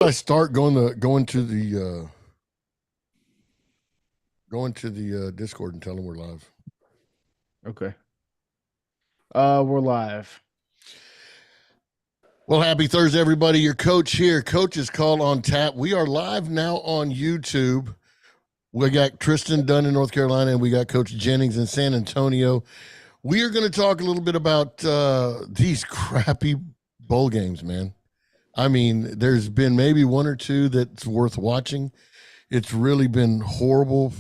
I start going to the Discord and tell them we're live. Okay. We're live. Well, happy Thursday, everybody. Your coach here. Coach's Call on tap. We are live now on YouTube. We got Tristan Dunn in North Carolina, and we got Coach Jennings in San Antonio. We are going to talk a little bit about these crappy bowl games, man. I mean, there's been maybe one or two that's worth watching. It's really been horrible.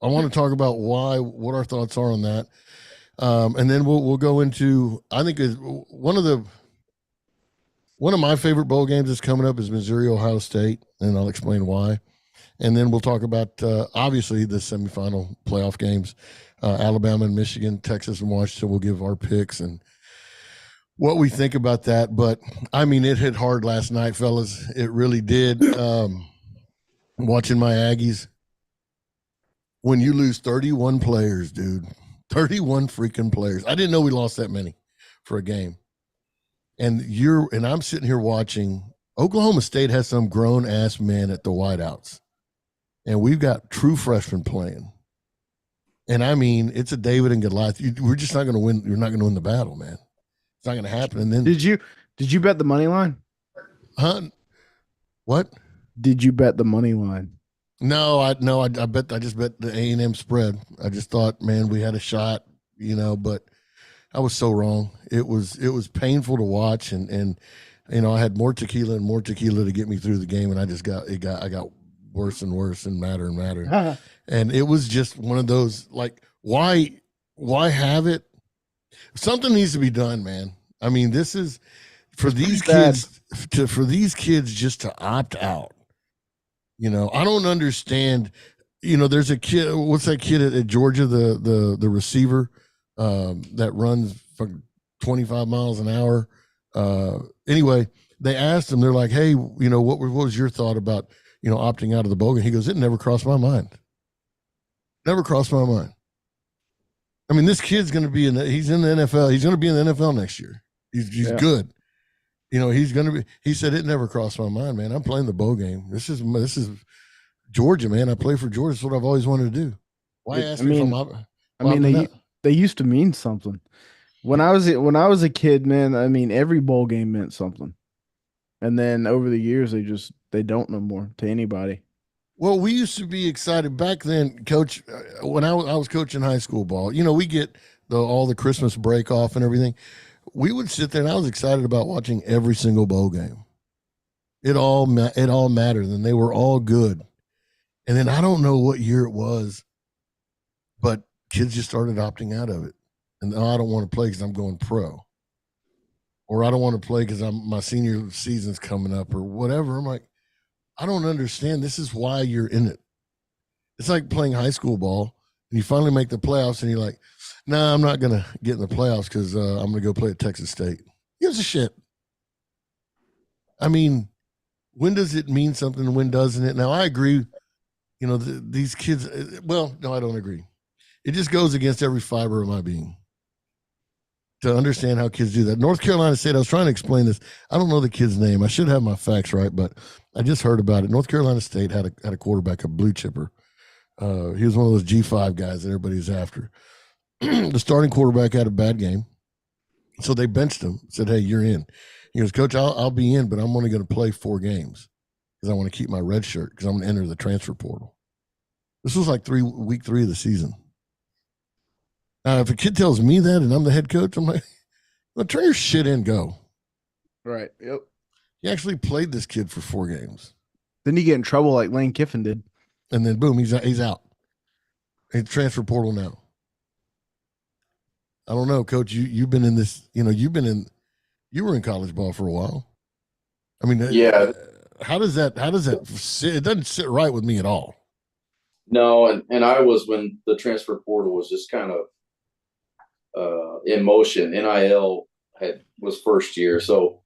I want to talk about what our thoughts are on that, and then we'll go into. I think one of my favorite bowl games that's coming up is Missouri Ohio State, and I'll explain why. And then we'll talk about obviously the semifinal playoff games, Alabama and Michigan, Texas and Washington. We'll give our picks and what we think about that. But I mean, it hit hard last night, fellas. It really did. Watching my Aggies. When you lose 31 players, dude, 31 freaking players. I didn't know we lost that many for a game. And I'm sitting here watching. Oklahoma State has some grown ass men at the wideouts, and we've got true freshmen playing. And I mean, it's a David and Goliath. We're just not going to win. You're not going to win the battle, man. It's not going to happen. And then did you bet the money line? Huh? What? Did you bet the money line? No, I just bet the A&M spread. I just thought, man, we had a shot, but I was so wrong. It was painful to watch, and I had more tequila to get me through the game, and I got worse and worse and madder and madder. And it was just one of those, like, why have it? Something needs to be done, man. I mean, this is for these kids just to opt out. I don't understand. There's a kid. What's that kid at Georgia? The receiver that runs for 25 miles an hour. Anyway, they asked him. They're like, "Hey, what was your thought about opting out of the bowl game?" He goes, "It never crossed my mind. Never crossed my mind." I mean, this kid's going to be he's in the NFL. He's going to be in the NFL next year. He's good. He's going to be. He said it never crossed my mind, man. I'm playing the bowl game. This is Georgia, man. I play for Georgia. That's what I've always wanted to do. Why ask me if I'm they used to mean something. When I was a kid, man, I mean, every bowl game meant something. And then over the years, they don't no more to anybody. Well, we used to be excited back then, Coach. When I was coaching high school ball, we get all the Christmas break off and everything. We would sit there, and I was excited about watching every single bowl game. It all mattered, and they were all good. And then I don't know what year it was, but kids just started opting out of it. And I don't want to play because I'm going pro, or I don't want to play because my senior season's coming up, or whatever. I'm like, I don't understand. This is why you're in it. It's like playing high school ball, and you finally make the playoffs, and you're like, "Nah, I'm not gonna get in the playoffs because I'm gonna go play at Texas State." Who gives a shit? I mean, when does it mean something and when doesn't it? Now, I agree. These kids. Well, no, I don't agree. It just goes against every fiber of my being to understand how kids do that. North Carolina State, I was trying to explain this. I don't know the kid's name. I should have my facts right, but I just heard about it. North Carolina State had a quarterback, a blue chipper. He was one of those G5 guys that everybody's after. The starting quarterback had a bad game, so they benched him, said, "Hey, you're in." He goes, "Coach, I'll be in, but I'm only going to play 4 games because I want to keep my red shirt because I'm going to enter the transfer portal." This was like week 3 of the season. If a kid tells me that and I'm the head coach, I'm like, well, turn your shit in, go. Right. Yep. He actually played this kid for 4 games. Then you get in trouble like Lane Kiffin did. And then, boom, he's out. He's transfer portal now. I don't know, Coach. You've been in this, you were in college ball for a while. I mean, yeah. How does that sit? It doesn't sit right with me at all. No, and I was, when the transfer portal was just kind of in motion. NIL was first year, so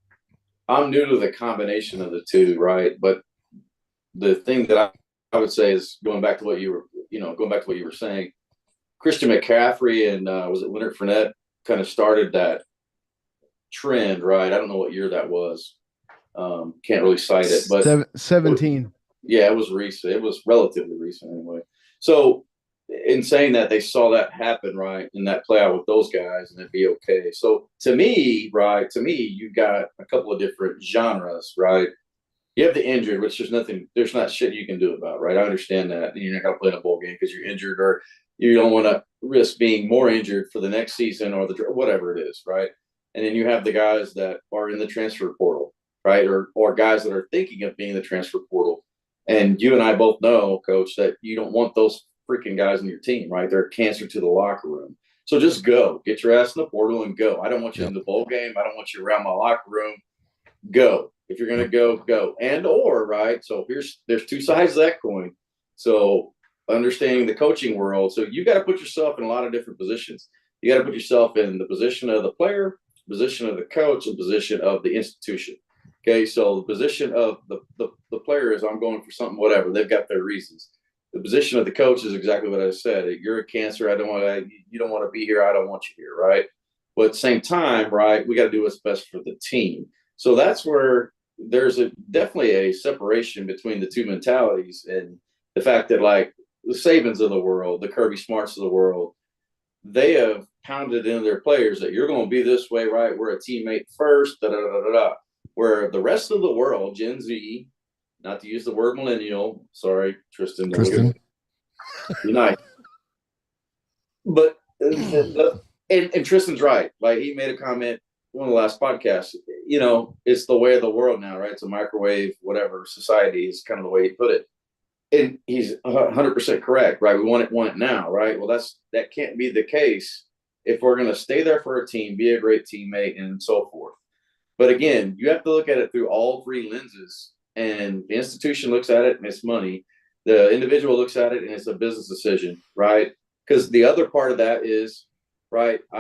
I'm new to the combination of the two, right? But the thing that I would say is going back to what you were saying. Christian McCaffrey and was it Leonard Fournette kind of started that trend, right? I don't know what year that was, Can't really cite it, but 17. Yeah, it was recent. It was relatively recent anyway. So, in saying that, they saw that happen, right, and that play out with those guys, and it'd be okay. So, to me, you got a couple of different genres, right? You have the injured, which there's not shit you can do about, right? I understand that. You're not going to play in a bowl game because you're injured, or you don't want to risk being more injured for the next season or whatever it is, right? And then you have the guys that are in the transfer portal, right? Or guys that are thinking of being in the transfer portal. And you and I both know, Coach, that you don't want those freaking guys in your team, right? They're cancer to the locker room. So just go. Get your ass in the portal and go. I don't want you in the bowl game. I don't want you around my locker room. Go. If you're going to go, go. Right? So there's two sides of that coin. So understanding the coaching world. So you got to put yourself in a lot of different positions. You got to put yourself in the position of the player, position of the coach, and position of the institution. Okay, so the position of the player is I'm going for something, whatever. They've got their reasons. The position of the coach is exactly what I said. You're a cancer. You don't want to be here. I don't want you here, right? But at the same time, right, we got to do what's best for the team. So that's where there's definitely a separation between the two mentalities, and the fact that, like, the Sabans of the world, the Kirby Smarts of the world, they have pounded into their players that you're going to be this way, right? We're a teammate first, da-da-da-da-da. Where the rest of the world, Gen Z, not to use the word millennial, sorry, Tristan. Unite. But and Tristan's right. Like, he made a comment one of the last podcasts. You know, it's the way of the world now, right? It's a microwave, whatever society is kind of the way he put it. And he's 100% correct, right? We want it now, right? Well, that can't be the case if we're going to stay there for a team, be a great teammate, and so forth. But again, you have to look at it through all three lenses, and the institution looks at it and it's money. The individual looks at it and it's a business decision, right? Because the other part of that is, right, I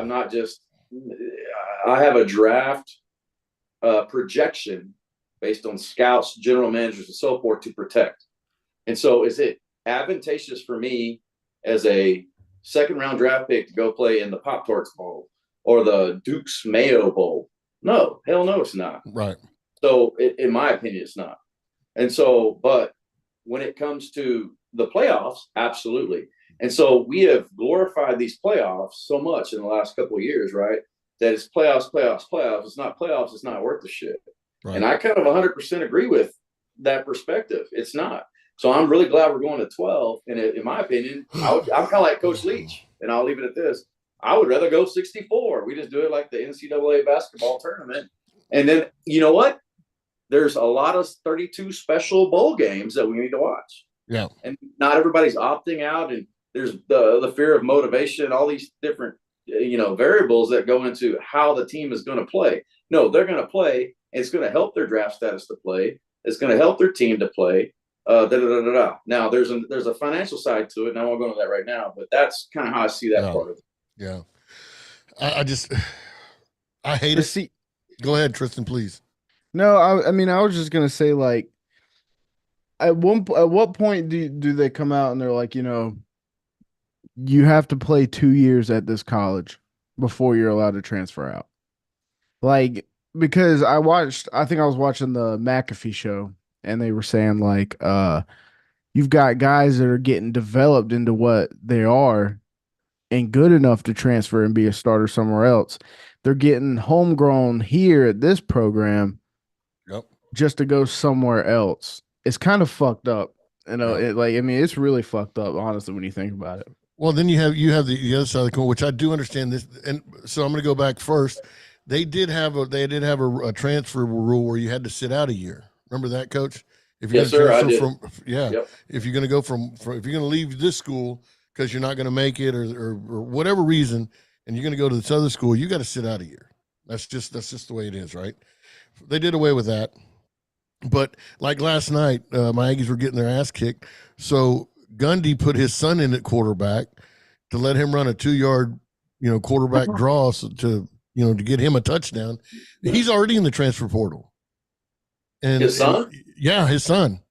have a draft projection based on scouts, general managers, and so forth to protect. And so is it advantageous for me as a second-round draft pick to go play in the Pop-Tarts Bowl or the Duke's Mayo Bowl? No, hell no, it's not. Right. So in my opinion, it's not. And so, but when it comes to the playoffs, absolutely. And so we have glorified these playoffs so much in the last couple of years, right? That it's playoffs. It's not playoffs. It's not worth the shit. Right. And I kind of 100% agree with that perspective. It's not. So I'm really glad we're going to 12. And in my opinion, I'm kind of like Coach Leach, and I'll leave it at this. I would rather go 64. We just do it like the NCAA basketball tournament. And then, you know what? There's a lot of 32 special bowl games that we need to watch. Yeah. And not everybody's opting out. And there's the fear of motivation, all these different, variables that go into how the team is going to play. No, they're going to play. And it's going to help their draft status to play. It's going to help their team to play. Now, there's a financial side to it, and I won't go into that right now, but that's kind of how I see that part of it. Yeah. I hate it. Go ahead, Tristan, please. No, I mean, I was just gonna say, like, at what point do they come out and they're like, you have to play 2 years at this college before you're allowed to transfer out? Like, because I think I was watching the McAfee show, and they were saying, like, you've got guys that are getting developed into what they are and good enough to transfer and be a starter somewhere else. They're getting homegrown here at this program just to go somewhere else. It's kind of fucked up. It's really fucked up, honestly, when you think about it. Well, then you have the other side of the coin, which I do understand this. And so I'm going to go back first. They did have a transfer rule where you had to sit out a year. Remember that, Coach? If you're yes, sir. I did. Yep. If you're going to go if you're going to leave this school because you're not going to make it or whatever reason, and you're going to go to this other school, you got to sit out a year. That's just the way it is, right? They did away with that. But like last night, my Aggies were getting their ass kicked. So Gundy put his son in at quarterback to let him run a 2-yard, quarterback draw to get him a touchdown. He's already in the transfer portal. And his son? His son.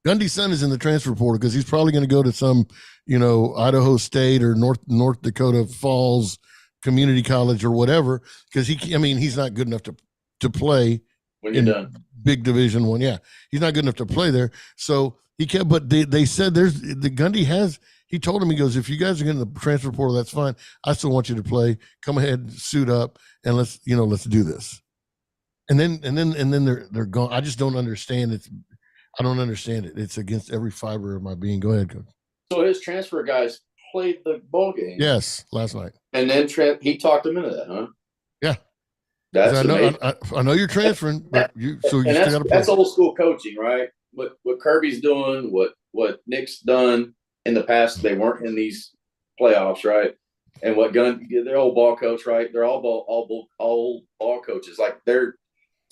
Gundy's son is in the transfer portal because he's probably going to go to some, Idaho State or North Dakota Falls Community College or whatever, because he's not good enough to play when you're done. big Division I. Yeah, he's not good enough to play there. So he kept, but they said Gundy has. He told him, he goes, if you guys are getting the transfer portal, that's fine. I still want you to play. Come ahead, suit up, and let's do this. And then they're gone. I just don't understand it. I don't understand it. It's against every fiber of my being. Go ahead, Coach. So his transfer guys played the ball game. Yes, last night. And then he talked them into that, huh? Yeah. That's I know you're transferring, but that's old school coaching, right? What Kirby's doing, what Nick's done in the past, they weren't in these playoffs, right? And what they're old ball coach, right? They're all ball coaches. Like they're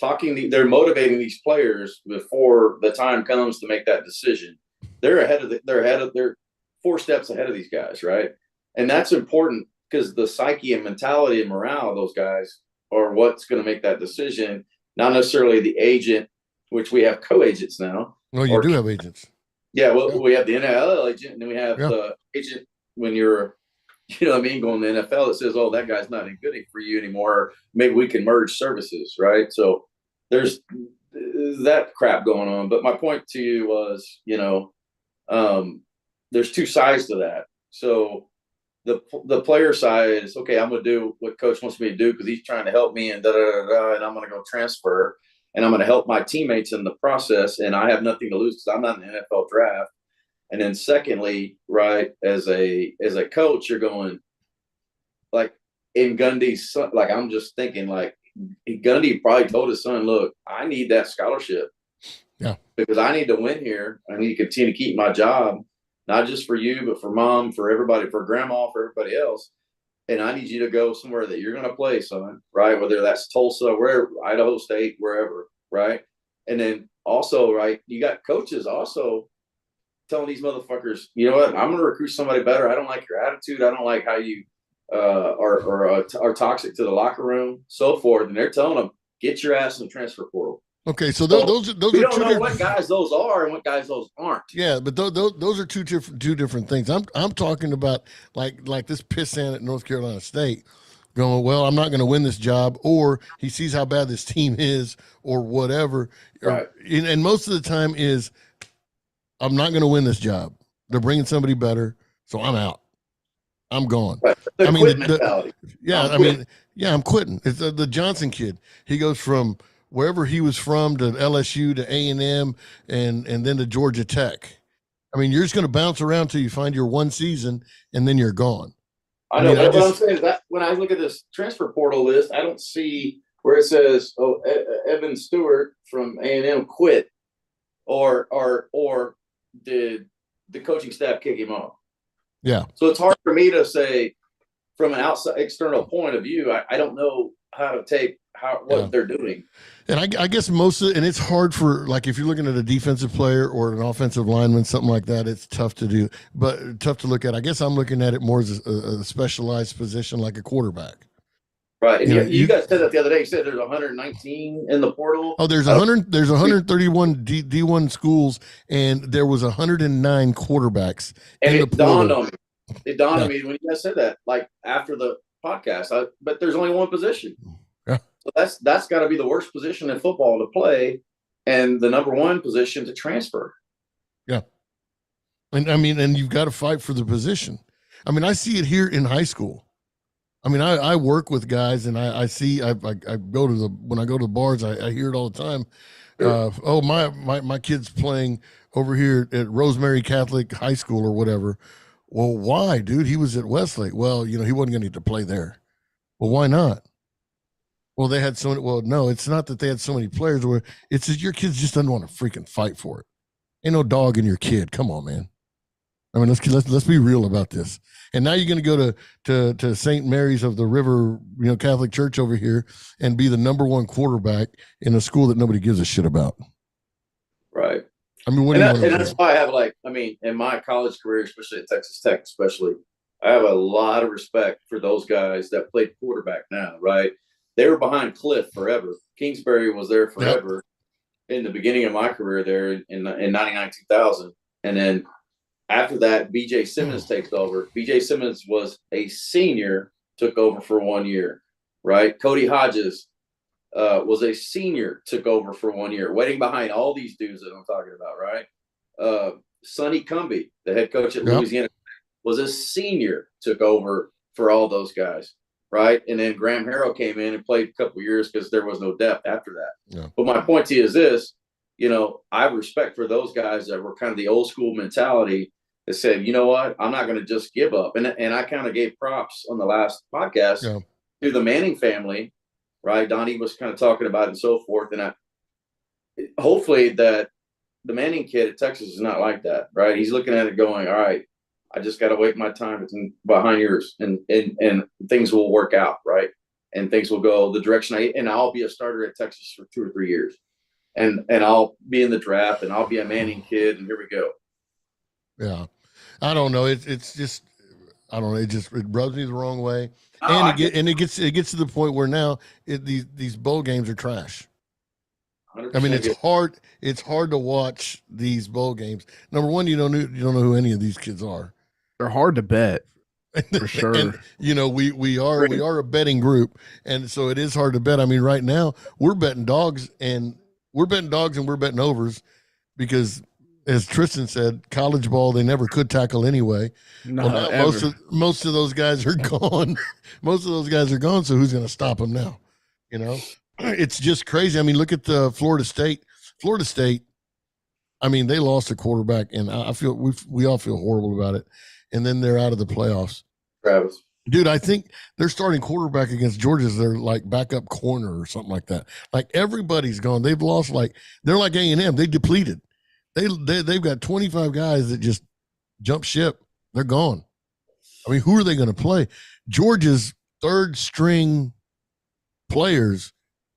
motivating these players before the time comes to make that decision. They're 4 steps ahead of these guys, right? And that's important because the psyche and mentality and morale of those guys are what's going to make that decision, not necessarily the agent, which we have co-agents now. Well, you do have agents. Yeah, well, we have the NIL agent, and then we have the agent when you're, going to the NFL that says, oh, that guy's not any good for you anymore. Maybe we can merge services, right? So there's that crap going on. But my point to you was, there's 2 sides to that. So the player side is, okay, I'm going to do what coach wants me to do because he's trying to help me and and I'm going to go transfer and I'm going to help my teammates in the process. And I have nothing to lose because I'm not in the NFL draft. And then secondly, right, as a coach, you're going like in Gundy's son, like I'm just thinking like Gundy probably told his son, look, I need that scholarship. Yeah. Because I need to win here. I need to continue to keep my job. Not just for you, but for mom, for everybody, for grandma, for everybody else. And I need you to go somewhere that you're going to play, son, right? Whether that's Tulsa, wherever, Idaho State, wherever, right? And then also, right, you got coaches also telling these motherfuckers, you know what, I'm going to recruit somebody better. I don't like your attitude. I don't like how you are toxic to the locker room, so forth. And they're telling them, get your ass in the transfer portal. Okay, so those are we don't know what guys those are and what guys those aren't. Yeah, but those are two different things. I'm talking about like this pissant at North Carolina State going, well, I'm not going to win this job, or he sees how bad this team is, or whatever. Right. And most of the time is, I'm not going to win this job. They're bringing somebody better, so I'm out. I'm gone. Right. I mean, mentality. I'm quitting. It's the Johnson kid. He goes from wherever he was from to LSU to A&M and then to Georgia Tech. I mean, you're just going to bounce around till you find your one season, and then you're gone. I know. What I'm saying is that when I look at this transfer portal list, I don't see where it says, "Oh, Evan Stewart from A&M quit," or did the coaching staff kick him off? Yeah. So it's hard for me to say from an outside external point of view. I don't know how to take what they're doing. And I guess and it's hard for, like, if you're looking at a defensive player or an offensive lineman, something like that, it's tough to do, but tough to look at. I guess I'm looking at it more as a specialized position, like a quarterback. Right. And you guys said that the other day. You said there's 119 in the portal. Oh, there's 131 D1 schools, and there was 109 quarterbacks. And it dawned on me. It dawned on me when you guys said that, like after the podcast. But there's only one position. Yeah. So that's got to be the worst position in football to play, and the number one position to transfer. Yeah. And I mean, and you've got to fight for the position. I mean, I see it here in high school. I mean, I work with guys, and I see. I go to when I go to the bars, I hear it all the time. Oh, my kid's playing over here at Rosemary Catholic High School or whatever. Well, why, dude? He was at Westlake. Well, he wasn't going to get to play there. Well, why not? Well, they had so many. Well, no, it's not that they had so many players. Where it's that your kids just doesn't want to freaking fight for it. Ain't no dog in your kid. Come on, man. I mean, let's be real about this. And now you're going to go to St. Mary's of the River, Catholic Church over here, and be the number one quarterback in a school that nobody gives a shit about. Right. I mean, that's why I have in my college career, especially at Texas Tech, I have a lot of respect for those guys that played quarterback now. Right. They were behind Cliff forever. Kingsbury was there forever. Yep. In the beginning of my career there in 99, 2000, and then. After that, B.J. Simmons takes over. B.J. Simmons was a senior, took over for 1 year, right? Cody Hodges was a senior, took over for 1 year, waiting behind all these dudes that I'm talking about, right? Sonny Cumbie, the head coach at Louisiana, was a senior, took over for all those guys, right? And then Graham Harrell came in and played a couple years because there was no depth after that. Yeah. But my point to you is this, I have respect for those guys that were kind of the old school mentality that said, you know what, I'm not going to just give up. And I kind of gave props on the last podcast to the Manning family, right? Donnie was kind of talking about it and so forth. And hopefully that the Manning kid at Texas is not like that, right? He's looking at it going, all right, I just got to wait my time behind yours, and things will work out, right? And things will go the direction and I'll be a starter at Texas for 2 or 3 years, and I'll be in the draft, and I'll be a Manning kid, and here we go. Yeah, I don't know. It's just, I don't know. It rubs me the wrong way, it gets to the point where now these bowl games are trash. I mean, it's hard. It's hard to watch these bowl games. Number one, you don't know who any of these kids are. They're hard to bet, for sure. And we are a betting group, and so it is hard to bet. I mean, right now we're betting dogs, and we're betting overs because, as Tristan said, college ball they never could tackle anyway. No, well, now most of those guys are gone. Most of those guys are gone. So who's going to stop them now? It's just crazy. I mean, look at the Florida State. Florida State, I mean, they lost a quarterback, and I feel we all feel horrible about it. And then they're out of the playoffs. Travis. Dude, I think they're starting quarterback against Georgia as their like backup corner or something like that. Like everybody's gone. They've lost they're like A&M. They depleted. They've got 25 guys that just jump ship. They're gone. I mean, who are they going to play? Georgia's third string players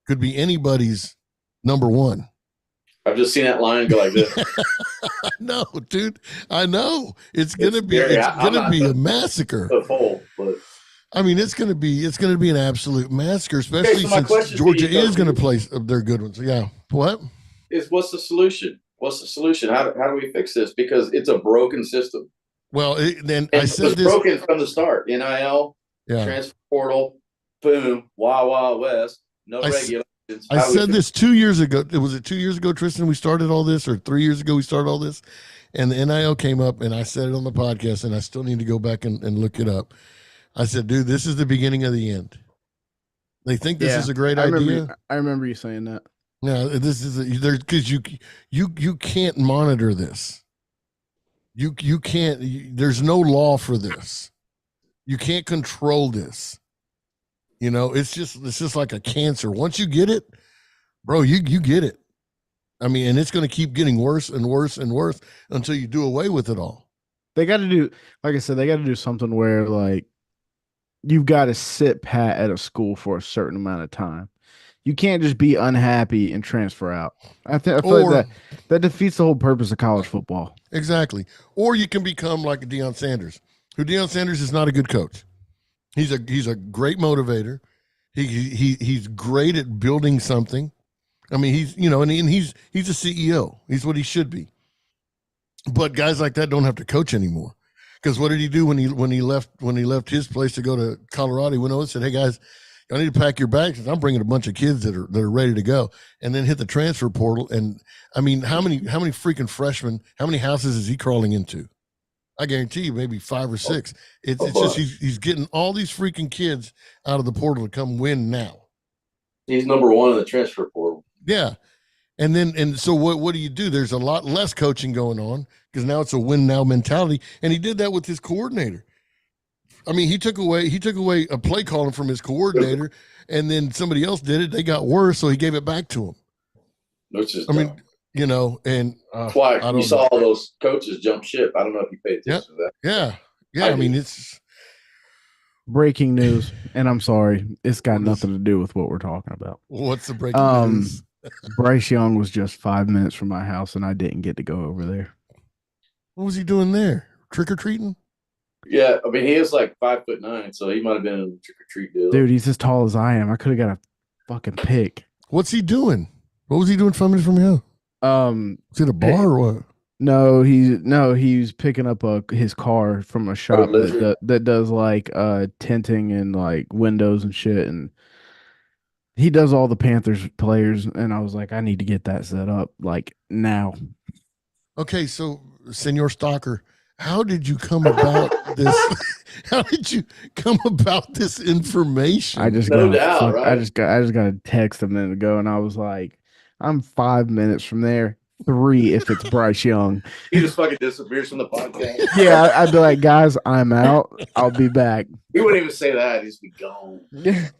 could be anybody's number one. I've just seen that line go like this. No, dude. I know it's gonna be a massacre. But I mean, it's gonna be an absolute massacre, especially since Georgia is gonna play their good ones. Yeah. What's the solution? What's the solution? How do we fix this? Because it's a broken system. Well, I said this broken from the start. NIL, transfer portal, boom, Wild West, no regulations. I said this 2 years ago. Was it 2 years ago, Tristan? We started all this, or 3 years ago we started all this, and the NIL came up, and I said it on the podcast, and I still need to go back and look it up. I said, dude, this is the beginning of the end. They think this is a great idea. I remember you saying that. Yeah, this is because you can't monitor this. You can't. There's no law for this. You can't control this. It's just like a cancer. Once you get it, bro, you get it. I mean, and it's going to keep getting worse and worse and worse until you do away with it all. They got to do, like I said, they got to do something where like you've got to sit pat at a school for a certain amount of time. You can't just be unhappy and transfer out. I feel like that defeats the whole purpose of college football. Exactly. Or you can become like a Deion Sanders, who Deion Sanders is not a good coach. He's a great motivator. He's great at building something. I mean, he's a CEO. He's what he should be. But guys like that don't have to coach anymore. Because what did he do when he left his place to go to Colorado? He went over and said, "Hey guys, I need to pack your bags. I'm bringing a bunch of kids that are ready to go." And then hit the transfer portal. And I mean, how many freaking freshmen? How many houses is he crawling into? I guarantee you, maybe 5 or 6. It's just he's getting all these freaking kids out of the portal to come win now. He's number one in the transfer portal. Yeah, and so what do you do? There's a lot less coaching going on because now it's a win now mentality, and he did that with his coordinator. I mean, he took away a play calling from his coordinator, and then somebody else did it. They got worse, so he gave it back to him. Which is, and that's why you saw all those coaches jump ship. I don't know if you paid attention to that. Yeah. I mean, it's breaking news, and I'm sorry, it's got nothing to do with what we're talking about. What's the breaking news? Bryce Young was just 5 minutes from my house, and I didn't get to go over there. What was he doing there? Trick or treating? Yeah, I mean, he is like 5'9", so he might have been in a trick or treat deal. Dude, he's as tall as I am. I could have got a fucking pick. What's he doing? What was he doing 5 minutes from here? Is it a bar or what? No, he's picking up his car from a shop that does like tinting and like windows and shit, and He does all the Panthers players, and I was like, I need to get that set up like now. Okay, so Senor Stalker, how did you come about this? How did you come about this information? I just No got doubt, right? I just got a text a minute ago, and I was like, I'm 5 minutes from there. 3 if it's Bryce Young. He just fucking disappears from the podcast. Yeah, I'd be like, guys, I'm out. I'll be back. We wouldn't even say that. He's be gone.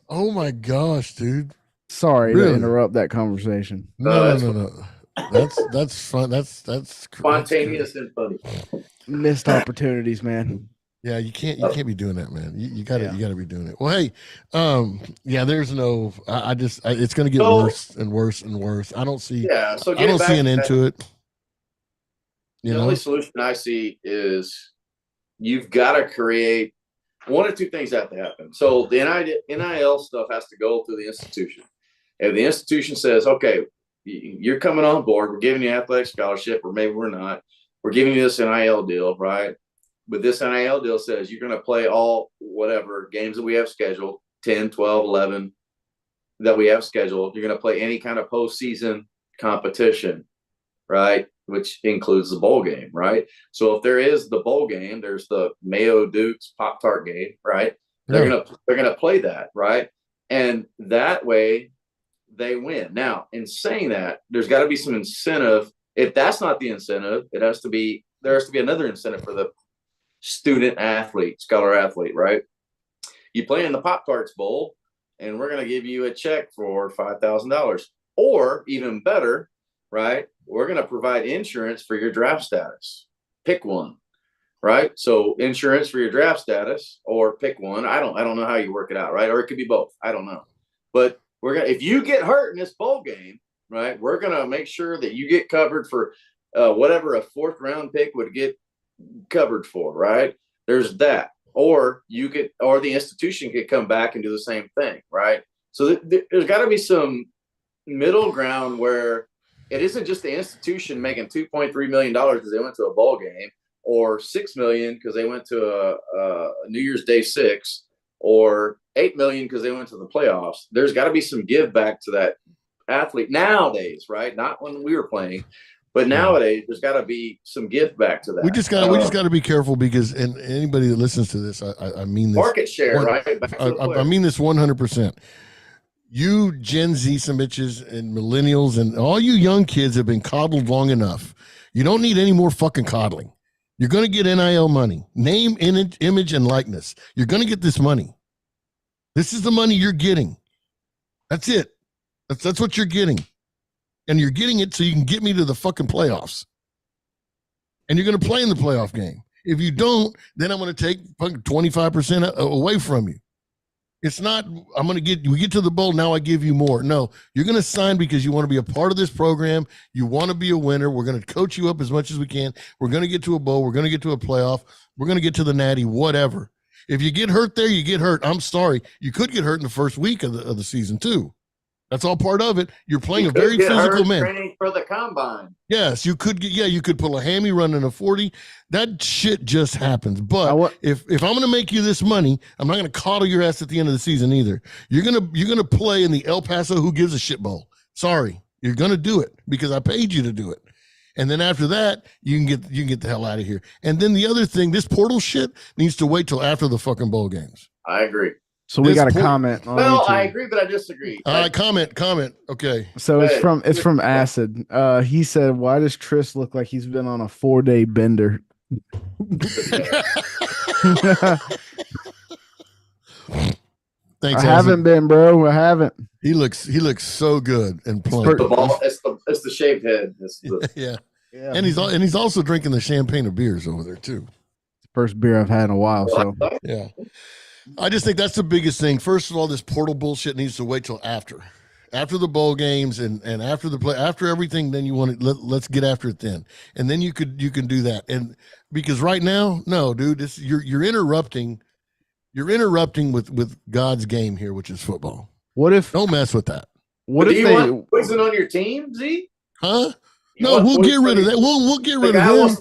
Oh my gosh, dude! Sorry Really? to interrupt that conversation. No, that's no. That's fun. That's Spontaneous and funny. Missed opportunities, man. Yeah, you can't be doing that, man. You gotta be doing it. Well, hey, yeah, there's no. It's gonna get worse and worse and worse. I don't see. Yeah, so I don't see an end to it. The only solution I see is you've got to create one or two things have to happen. So the NIL stuff has to go through the institution. If the institution says, okay, you're coming on board, we're giving you athletic scholarship, or maybe we're not, we're giving you this NIL deal, right? But this NIL deal says you're going to play all whatever games that we have scheduled, 10, 12, 11 that we have scheduled. You're going to play any kind of postseason competition, right? Which includes the bowl game, right? So if there is the bowl game, there's the Mayo Dukes Pop-Tart game, right? They're gonna play that, right? And that way they win. Now, in saying that, there's got to be some incentive. If that's not the incentive, there has to be another incentive for the student athlete, scholar athlete, right? You play in the Pop-Tarts Bowl, and we're gonna give you a check for $5,000, or even better, right? We're going to provide insurance for your draft status. Pick one, right? So insurance for your draft status, or pick one. I don't know how you work it out, right? Or it could be both. I don't know. But if you get hurt in this bowl game, right, we're going to make sure that you get covered for whatever a 4th round pick would get covered for, right? There's that. Or the institution could come back and do the same thing, right? So there's got to be some middle ground where it isn't just the institution making $2.3 million because they went to a bowl game, or $6 million because they went to a New Year's Day 6, or $8 million because they went to the playoffs. There's got to be some give back to that athlete nowadays, right? Not when we were playing, but nowadays there's got to be some give back to that. We just got to be careful, because and anybody that listens to this, I mean this market share, right? I mean this 100%. You Gen Z some bitches and millennials and all you young kids have been coddled long enough. You don't need any more fucking coddling. You're going to get NIL money, name, image, and likeness. You're going to get this money. This is the money you're getting. That's it. That's what you're getting. And you're getting it so you can get me to the fucking playoffs. And you're going to play in the playoff game. If you don't, then I'm going to take 25% away from you. It's not, we get to the bowl, now I give you more. No, you're going to sign because you want to be a part of this program. You want to be a winner. We're going to coach you up as much as we can. We're going to get to a bowl. We're going to get to a playoff. We're going to get to the natty, whatever. If you get hurt there, you get hurt. I'm sorry. You could get hurt in the first week of the season too. That's all part of it. You're playing a very physical man. Training for the combine. Yes, you could you could pull a hammy running a 40. That shit just happens. But if I'm gonna make you this money, I'm not gonna coddle your ass at the end of the season either. You're gonna play in the El Paso Who Gives a Shit Bowl. Sorry, you're gonna do it because I paid you to do it. And then after that, you can get the hell out of here. And then the other thing, this portal shit needs to wait till after the fucking bowl games. I agree. So we got a comment on Well, YouTube. I agree, but I disagree. Comment. Okay. So it's from Acid. He said, "Why does Tris look like he's been on a 4-day bender?" Thanks. I haven't been, bro. I haven't. He looks so good and playing. It's the shaved head. Yeah. And he's also drinking the champagne of beers over there too. First beer I've had in a while. So yeah. I just think that's the biggest thing. First of all, this portal bullshit needs to wait till after the bowl games and after the play, after everything. Then you want to let's get after it then, and then you can do that. And because right now, no, dude, you're interrupting with God's game here, which is football. Don't mess with that? What if they want poison on your team, Z? Huh? No, we'll get rid of that. We'll get rid of him.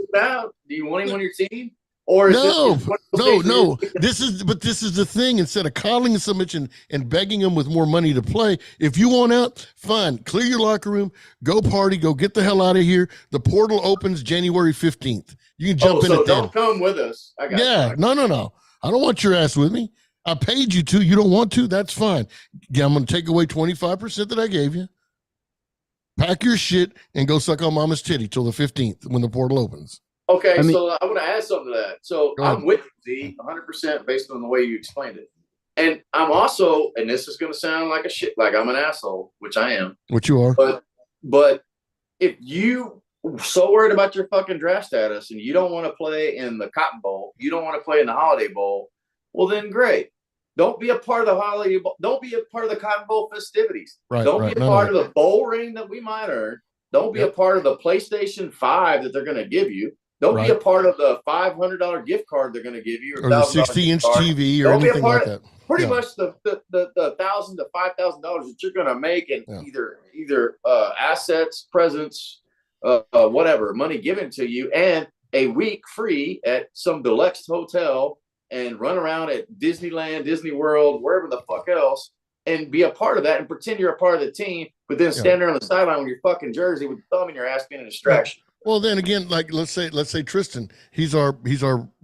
Do you want him on your team? Or is No, this, no. This is the thing. Instead of coddling so much and begging them with more money to play, if you want out, fine. Clear your locker room, go party, go get the hell out of here. The portal opens January 15th. You can jump in so at then. don't come with us. I got you. No. I don't want your ass with me. I paid you to. You don't want to? That's fine. Yeah, I'm going to take away 25% that I gave you. Pack your shit and go suck on mama's titty till the 15th when the portal opens. Okay, so I'm going to add something to that. So Go ahead. I'm with you, Z, 100% based on the way you explained it. And I'm also, and this is going to sound like like I'm an asshole, which I am. What you are. But if you so worried about your fucking draft status and you don't want to play in the Cotton Bowl, you don't want to play in the Holiday Bowl, well then great. Don't be a part of the Holiday Bowl. Don't be a part of the Cotton Bowl festivities. Right, don't be a part of the bowl ring that we might earn. Don't be a part of the PlayStation 5 that they're going to give you. Don't be a part of the $500 gift card they're going to give you, or the 60-inch TV, or anything like that. Pretty much the $1,000 to $5,000 that you're going to make in either assets, presents, whatever, money given to you, and a week free at some deluxe hotel, and run around at Disneyland, Disney World, wherever the fuck else, and be a part of that and pretend you're a part of the team, but then stand there on the sideline with your fucking jersey with your thumb in your ass being a distraction. Well, then again, like let's say Tristan, he's our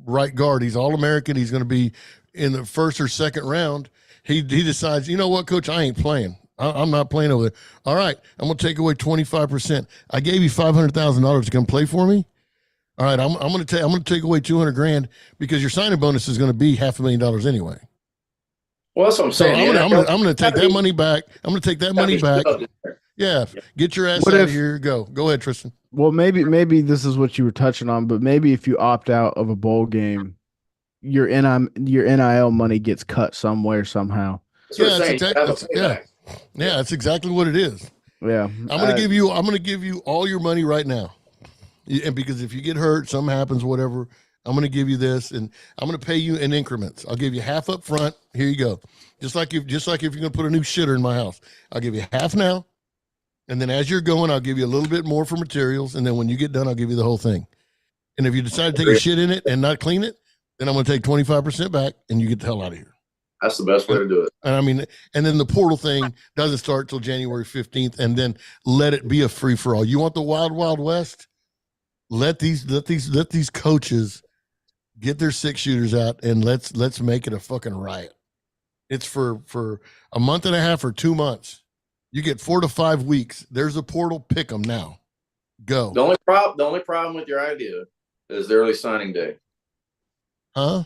right guard. He's All-American. He's going to be in the first or second round. He decides, you know what, Coach, I ain't playing. I'm not playing over there. All right, I'm going to take away 25%. I gave you $500,000 to come play for me. All right, I'm going to take away $200,000 because your signing bonus is going to be $500,000 anyway. Well, that's what I'm saying. So I'm going to take that money back. I'm going to take that money back. Yeah, get your ass out of here. Go ahead, Tristan. Well, maybe this is what you were touching on, but maybe if you opt out of a bowl game, your NIL money gets cut somewhere somehow. That's exactly what it is. Yeah, I'm going to give you all your money right now, and because if you get hurt, something happens, whatever, I'm going to give you this, and I'm going to pay you in increments. I'll give you half up front. Here you go. Just like if you're going to put a new shitter in my house, I'll give you half now. And then as you're going, I'll give you a little bit more for materials. And then when you get done, I'll give you the whole thing. And if you decide to take a shit in it and not clean it, then I'm going to take 25% back and you get the hell out of here. That's the best way to do it. And I mean, and then the portal thing doesn't start till January 15th, and then let it be a free for all. You want the wild, wild west? Let these coaches get their 6-shooters out and let's make it a fucking riot. It's for a month and a half or 2 months. You get 4 to 5 weeks. There's a portal. Pick them now. Go. The only problem with your idea is the early signing day. Huh?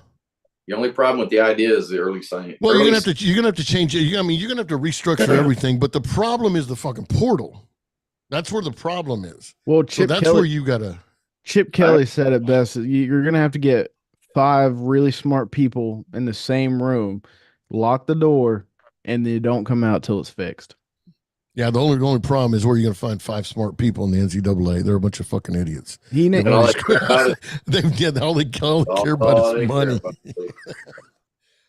The only problem with the idea is the early signing. Well, you're gonna have to change it. You're gonna have to restructure everything. But the problem is the fucking portal. That's where the problem is. Well, where you gotta. Chip Kelly said it best. You're gonna have to get 5 really smart people in the same room, lock the door, and they don't come out till it's fixed. Yeah, the only problem is where you're going to find 5 smart people in the NCAA. They're a bunch of fucking idiots. All they care about is money.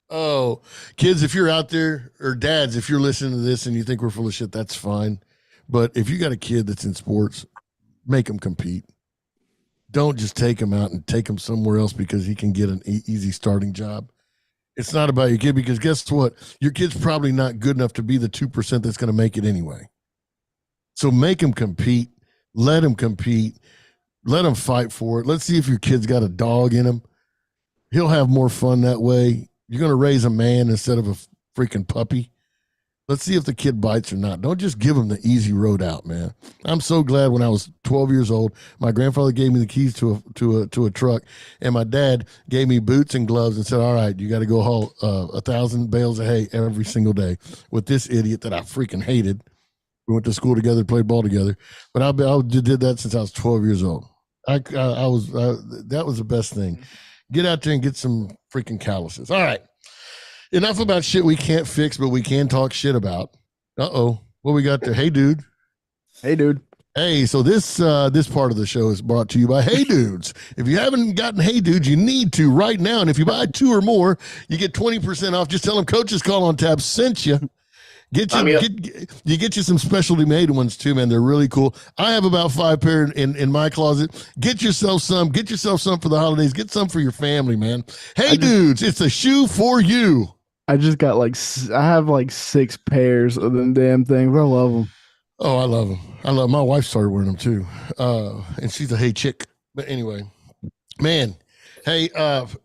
Oh, kids, if you're out there, or dads, if you're listening to this and you think we're full of shit, that's fine. But if you got a kid that's in sports, make him compete. Don't just take him out and take him somewhere else because he can get an easy starting job. It's not about your kid, because guess what? Your kid's probably not good enough to be the 2% that's going to make it anyway. So make him compete. Let him compete. Let him fight for it. Let's see if your kid's got a dog in him. He'll have more fun that way. You're going to raise a man instead of a freaking puppy. Let's see if the kid bites or not. Don't just give him the easy road out, man. I'm so glad when I was 12 years old, my grandfather gave me the keys to a truck, and my dad gave me boots and gloves and said, all right, you got to go haul 1,000 bales of hay every single day with this idiot that I freaking hated. We went to school together, played ball together. But I did that since I was 12 years old. That was the best thing. Get out there and get some freaking calluses. All right. Enough about shit we can't fix, but we can talk shit about. Uh-oh. What we got there? Hey, dude. Hey, dude. Hey, so this part of the show is brought to you by Hey Dudes. If you haven't gotten Hey Dudes, you need to right now. And if you buy 2 or more, you get 20% off. Just tell them Coach's Call on Tap sent you. You get you some specialty made ones too, man. They're really cool. I have about 5 pair in my closet. Get yourself some. Get yourself some for the holidays. Get some for your family, man. Hey, dudes, it's a shoe for you. I just got I have like 6 pairs of them damn things. I love them. Oh, I love them. My wife started wearing them too, and she's a hey chick. But anyway, man. Hey,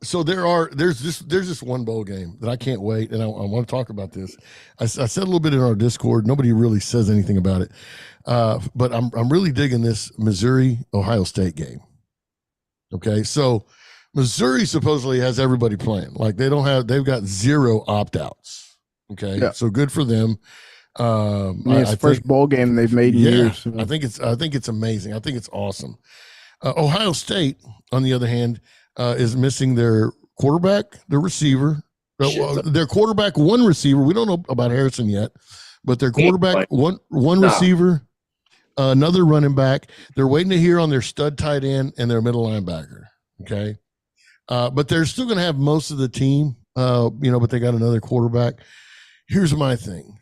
so there's this one bowl game that I can't wait, and I want to talk about this. I said a little bit in our Discord. Nobody really says anything about it, but I'm really digging this Missouri-Ohio State game. Okay, so Missouri supposedly has everybody playing. Like they've got 0 opt-outs. Okay, yeah. So good for them. It's the first bowl game they've made in years. So. I think it's amazing. I think it's awesome. Ohio State, on the other hand, is missing their quarterback, their receiver, their quarterback, 1 receiver. We don't know about Harrison yet, but their quarterback, one receiver, another running back. They're waiting to hear on their stud tight end and their middle linebacker. Okay, but they're still going to have most of the team. But they got another quarterback. Here's my thing: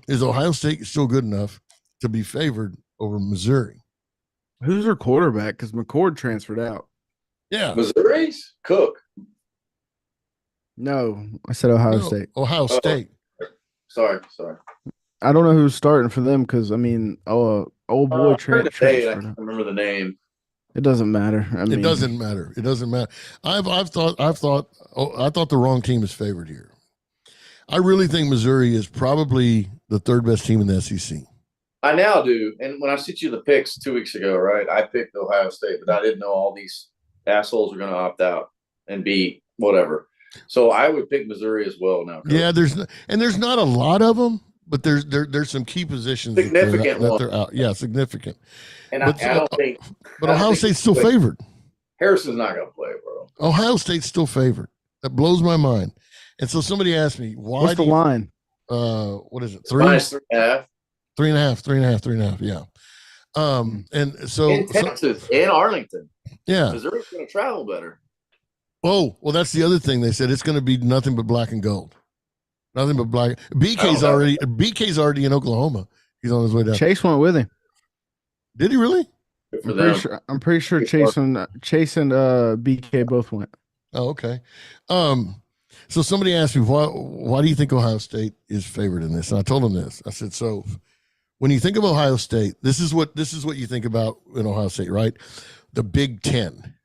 is Ohio State still good enough to be favored over Missouri? Who's their quarterback? Because McCord transferred out. Yeah. Missouri's Cook. No, I said Ohio State. Ohio State. Sorry. I don't know who's starting for them because, I mean, old boy transferred. I can't remember the name. It doesn't matter. It doesn't matter. It doesn't matter. I thought the wrong team is favored here. I really think Missouri is probably the 3rd best team in the SEC. I now do. And when I sent you the picks 2 weeks ago, right, I picked Ohio State, but I didn't know all these assholes are going to opt out and be whatever. So I would pick Missouri as well now. Coach. Yeah, there's not a lot of them, but there's some key positions significant that they're out. Yeah, significant. And I don't think. But Ohio State's still favored. Harrison's not going to play, bro. Ohio State's still favored. That blows my mind. And so somebody asked me, why? What's the line? What is it? 3? -3.5. 3.5. Yeah. And so in Texas, in Arlington. Yeah. Missouri's going to travel better. Oh, well, that's the other thing. They said it's going to be nothing but black and gold. Nothing but black. BK's already in Oklahoma. He's on his way down. Chase went with him. Did he really? I'm pretty sure Chase and BK both went. Oh, okay. So somebody asked me, why do you think Ohio State is favored in this? And I told them this. I said, so when you think of Ohio State, this is what you think about in Ohio State, right? The Big Ten,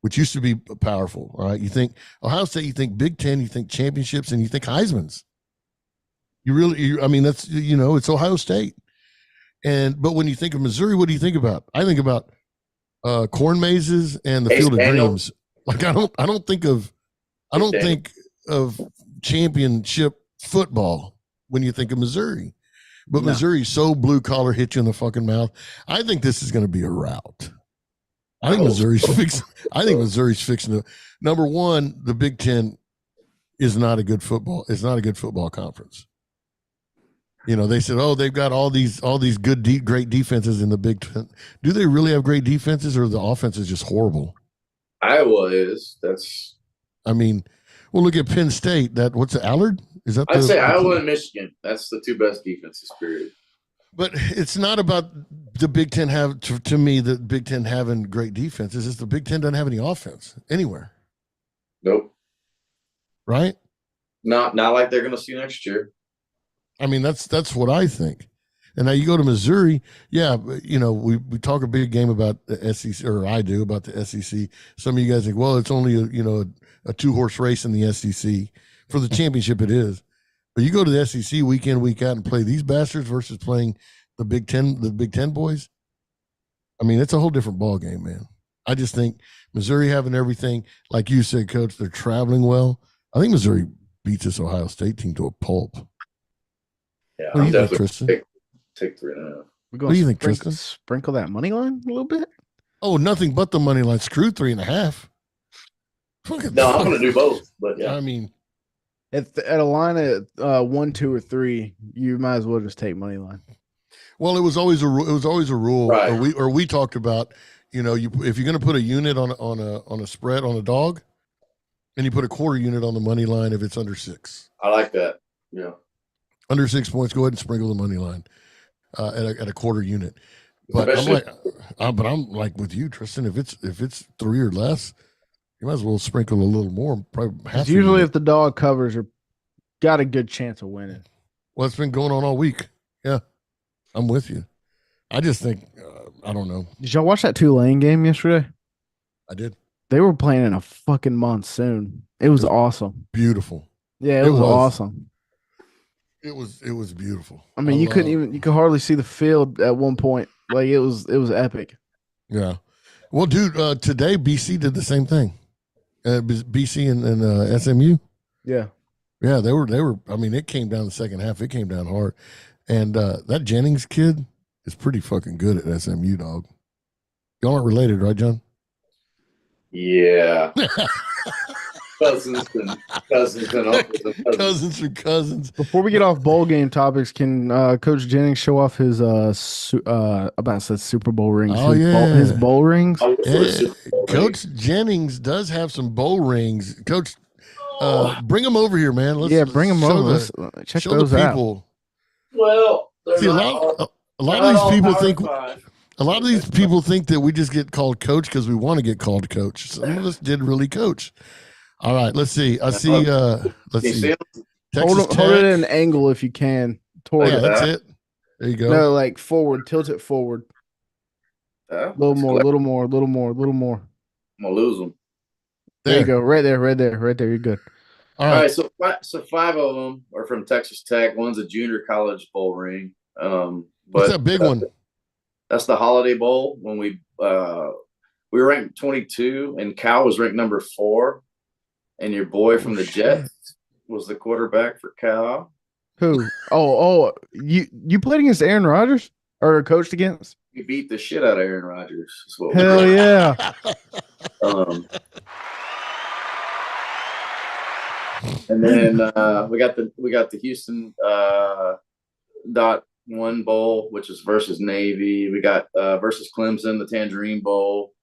which used to be powerful, all right? You think Ohio State, you think Big Ten, you think championships, and you think Heisman's. That's, it's Ohio State. But when you think of Missouri, what do you think about? I think about corn mazes and the Field of Dreams. Like I don't think of championship football when you think of Missouri. But no. Missouri's so blue collar, hit you in the fucking mouth. I think this is going to be a rout. I think Missouri's fixing to. Number one, the Big Ten is not a good football. It's not a good football conference. They said, they've got all these good, great defenses in the Big Ten. Do they really have great defenses, or the offense is just horrible? Iowa is. Well, look at Penn State. What's it, Allard? I'd say Iowa and Michigan. That's the 2 best defenses, period. But it's not about the Big Ten to me, the Big Ten having great defenses. It's the Big Ten doesn't have any offense anywhere. Nope. Right? Not like they're going to see next year. That's what I think. And now you go to Missouri, yeah, we talk a big game about the SEC, or I do, about the SEC. Some of you guys think, well, it's only a 2-horse race in the SEC. For the championship, it is. But you go to the SEC week in, week out, and play these bastards versus playing the Big Ten boys. It's a whole different ball game, man. I just think Missouri having everything, like you said, Coach, they're traveling well. I think Missouri beats this Ohio State team to a pulp. Yeah, what do you think, Tristan? Take 3.5. What do you think, Tristan? Sprinkle that money line a little bit? Oh, nothing but the money line. Screw 3.5. No, I'm going to do both. But yeah, at a line at 1, 2, or 3, you might as well just take money line. Well, it was always a rule, right. or we talked about. If you're going to put a unit on a spread on a dog, and you put a quarter unit on the money line if it's under 6. I like that. Yeah. Under 6 points, go ahead and sprinkle the money line at a quarter unit. But I'm like with you, Tristan. If it's 3 or less, you might as well sprinkle a little more. Probably half. Usually, if the dog covers, are got a good chance of winning. Well, it's been going on all week. Yeah, I'm with you. I just think I don't know. Did y'all watch that Tulane game yesterday? I did. They were playing in a fucking monsoon. It was awesome. Beautiful. Yeah, it was awesome. It was beautiful. I mean, you could hardly see the field at one point. Like it was epic. Yeah. Well, dude, today BC did the same thing. BC and SMU. Yeah. Yeah, they were. I mean, it came down the second half. It came down hard, and that Jennings kid is pretty fucking good at SMU, dog. Y'all aren't related, right, John? Yeah. Cousins and uncles and Cousins and cousins. Before we get off bowl game topics, can Coach Jennings show off his about said Super Bowl rings? Oh, his bowl rings. Yeah. Coach Jennings does have some bowl rings. Coach, bring them over here, man. Bring them over. Let's check those out. Well, see, a lot of these people think. A lot of these people think that we just get called coach because we want to get called coach. Some of us did really coach. All right, let's see. I see. Let's see. Hold it at an angle if you can. That's it. There you go. No, like forward. Tilt it forward. A little more. I'm gonna lose them. There you go. Right there. You're good. All right. So 5 of them are from Texas Tech. One's a junior college bowl ring. What's that big one? That's the Holiday Bowl when we were ranked 22 and Cal was ranked number 4, and your boy from the Jets was the quarterback for Cal. Who? Oh, you played against Aaron Rodgers or coached against? We beat the shit out of Aaron Rodgers. Hell yeah! And then we got the Houston .1 bowl, which is versus Navy. We got versus Clemson, the Tangerine Bowl.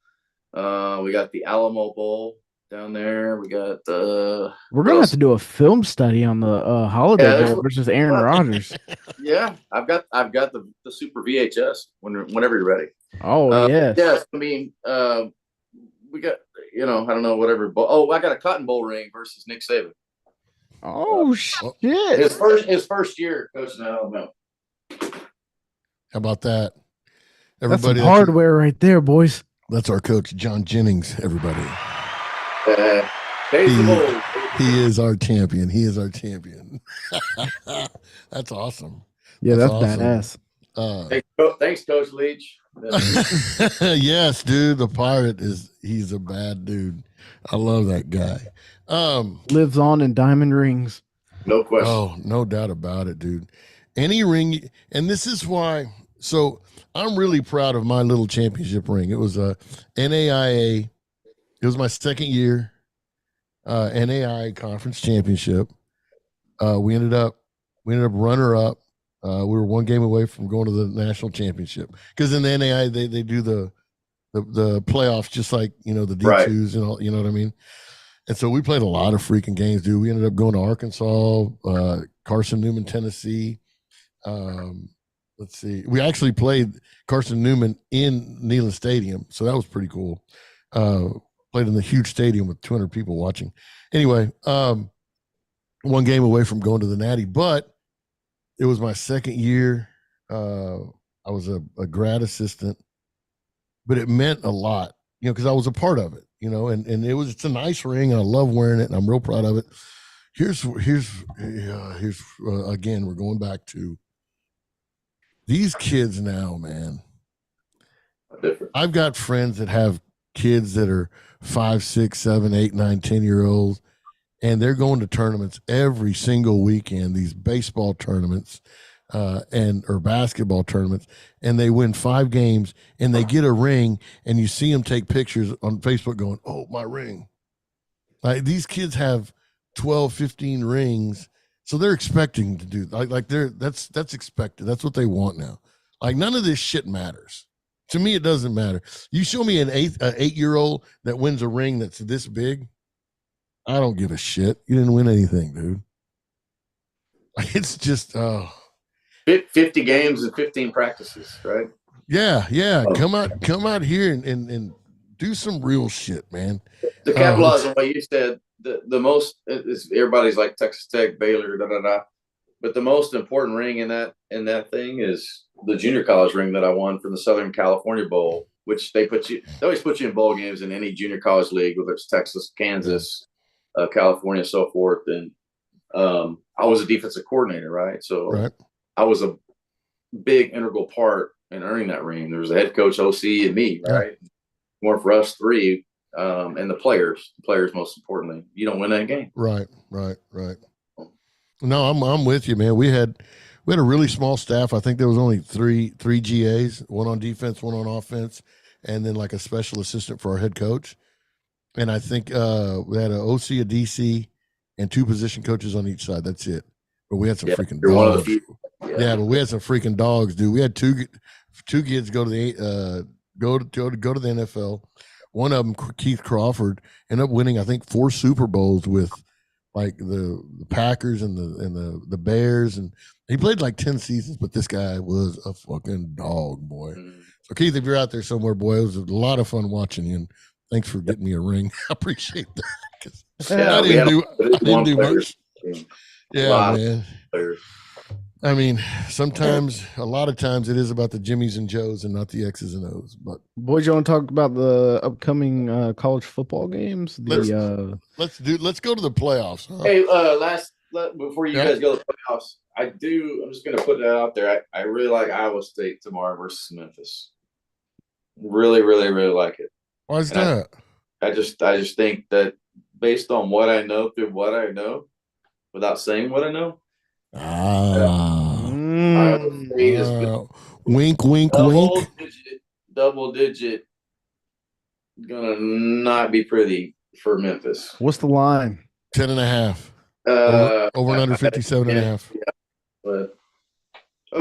We got the Alamo Bowl down there. We got we're gonna have to do a film study on the Holiday Bowl versus Aaron Rodgers. Yeah, I've got the Super VHS whenever you're ready. Oh yes. Yes, I mean we got I don't know whatever bowl. Oh, I got a Cotton Bowl ring versus Nick Saban. Oh shit! His first year coaching at Alabama. How about that? Everybody, that's hardware right there, boys. That's our coach, John Jennings, everybody. He is our champion. That's awesome. Yeah, that's awesome. Badass. Thanks, Coach Leach. Yes, dude. The Pirate he's a bad dude. I love that guy. Lives on in diamond rings. No question. Oh, no doubt about it, dude. Any ring, and this is why. So I'm really proud of my little championship ring. It was a NAIA. It was my second year NAIA conference championship. We ended up runner up. We were one game away from going to the national championship because in the NAIA they do the playoffs just like the D2s and all. You know what I mean? And so we played a lot of freaking games, dude. We ended up going to Arkansas, Carson Newman, Tennessee. Let's see. We actually played Carson Newman in Neyland Stadium, so that was pretty cool. Played in the huge stadium with 200 people watching. Anyway, one game away from going to the Natty, but it was my second year. I was a grad assistant, but it meant a lot, because I was a part of it, and it's a nice ring, and I love wearing it, and I'm real proud of it. Here's again, we're going back to these kids now, man. I've got friends that have kids that are 5, 6, 7, 8, 9, 10-year-olds, and they're going to tournaments every single weekend, these baseball tournaments or basketball tournaments, and they win 5 games, and they get a ring, and you see them take pictures on Facebook going, oh, my ring. Like, these kids have 12, 15 rings. So they're expecting to do that's expected. That's what they want now. Like, none of this shit matters. To me, it doesn't matter. You show me an 8-year-old that wins a ring that's this big, I don't give a shit. You didn't win anything, dude. It's just 50 games and 15 practices, right? yeah. Oh. Come out here and do some real shit, man. To capitalize on what you said, the most everybody's like Texas Tech, Baylor, da da da. But the most important ring in that thing is the junior college ring that I won from the Southern California Bowl, which they always put you in bowl games in any junior college league, whether it's Texas, Kansas, California, so forth. And I was a defensive coordinator, right? So Right. I was a big integral part in earning that ring. There was a head coach, OC, and me, right? Yeah. More for us three, and the players most importantly. You don't win that game. Right. No, I'm with you, man. We had a really small staff. I think there was only three GAs, one on defense, one on offense, and then like a special assistant for our head coach. And I think we had an OC, a DC, and 2 position coaches on each side. That's it. But we had some freaking dogs. One of the few. Yeah, but we had some freaking dogs, dude. We had two kids go to the go to the NFL. One of them, Keith Crawford, ended up winning, I think, 4 Super Bowls with like the Packers and the Bears, and he played like 10 seasons. But this guy was a fucking dog, boy. Mm-hmm. So Keith, if you're out there somewhere, boy, it was a lot of fun watching you. And thanks for getting me a ring. I appreciate that. I didn't do much. Yeah, man. I mean, a lot of times it is about the Jimmies and Joes and not the X's and O's. But boys, you want to talk about the upcoming college football games? Let's go to the playoffs. Huh? Hey, before you guys go to the playoffs, I'm just going to put that out there. I really like Iowa State tomorrow versus Memphis. Really, really, really like it. Why is that? I just think that based on what I know through what I know, without saying what I know. Wink, wink, wink. Double digit. Gonna not be pretty for Memphis. What's the line? 10.5. Over and under 57.5. Yeah, but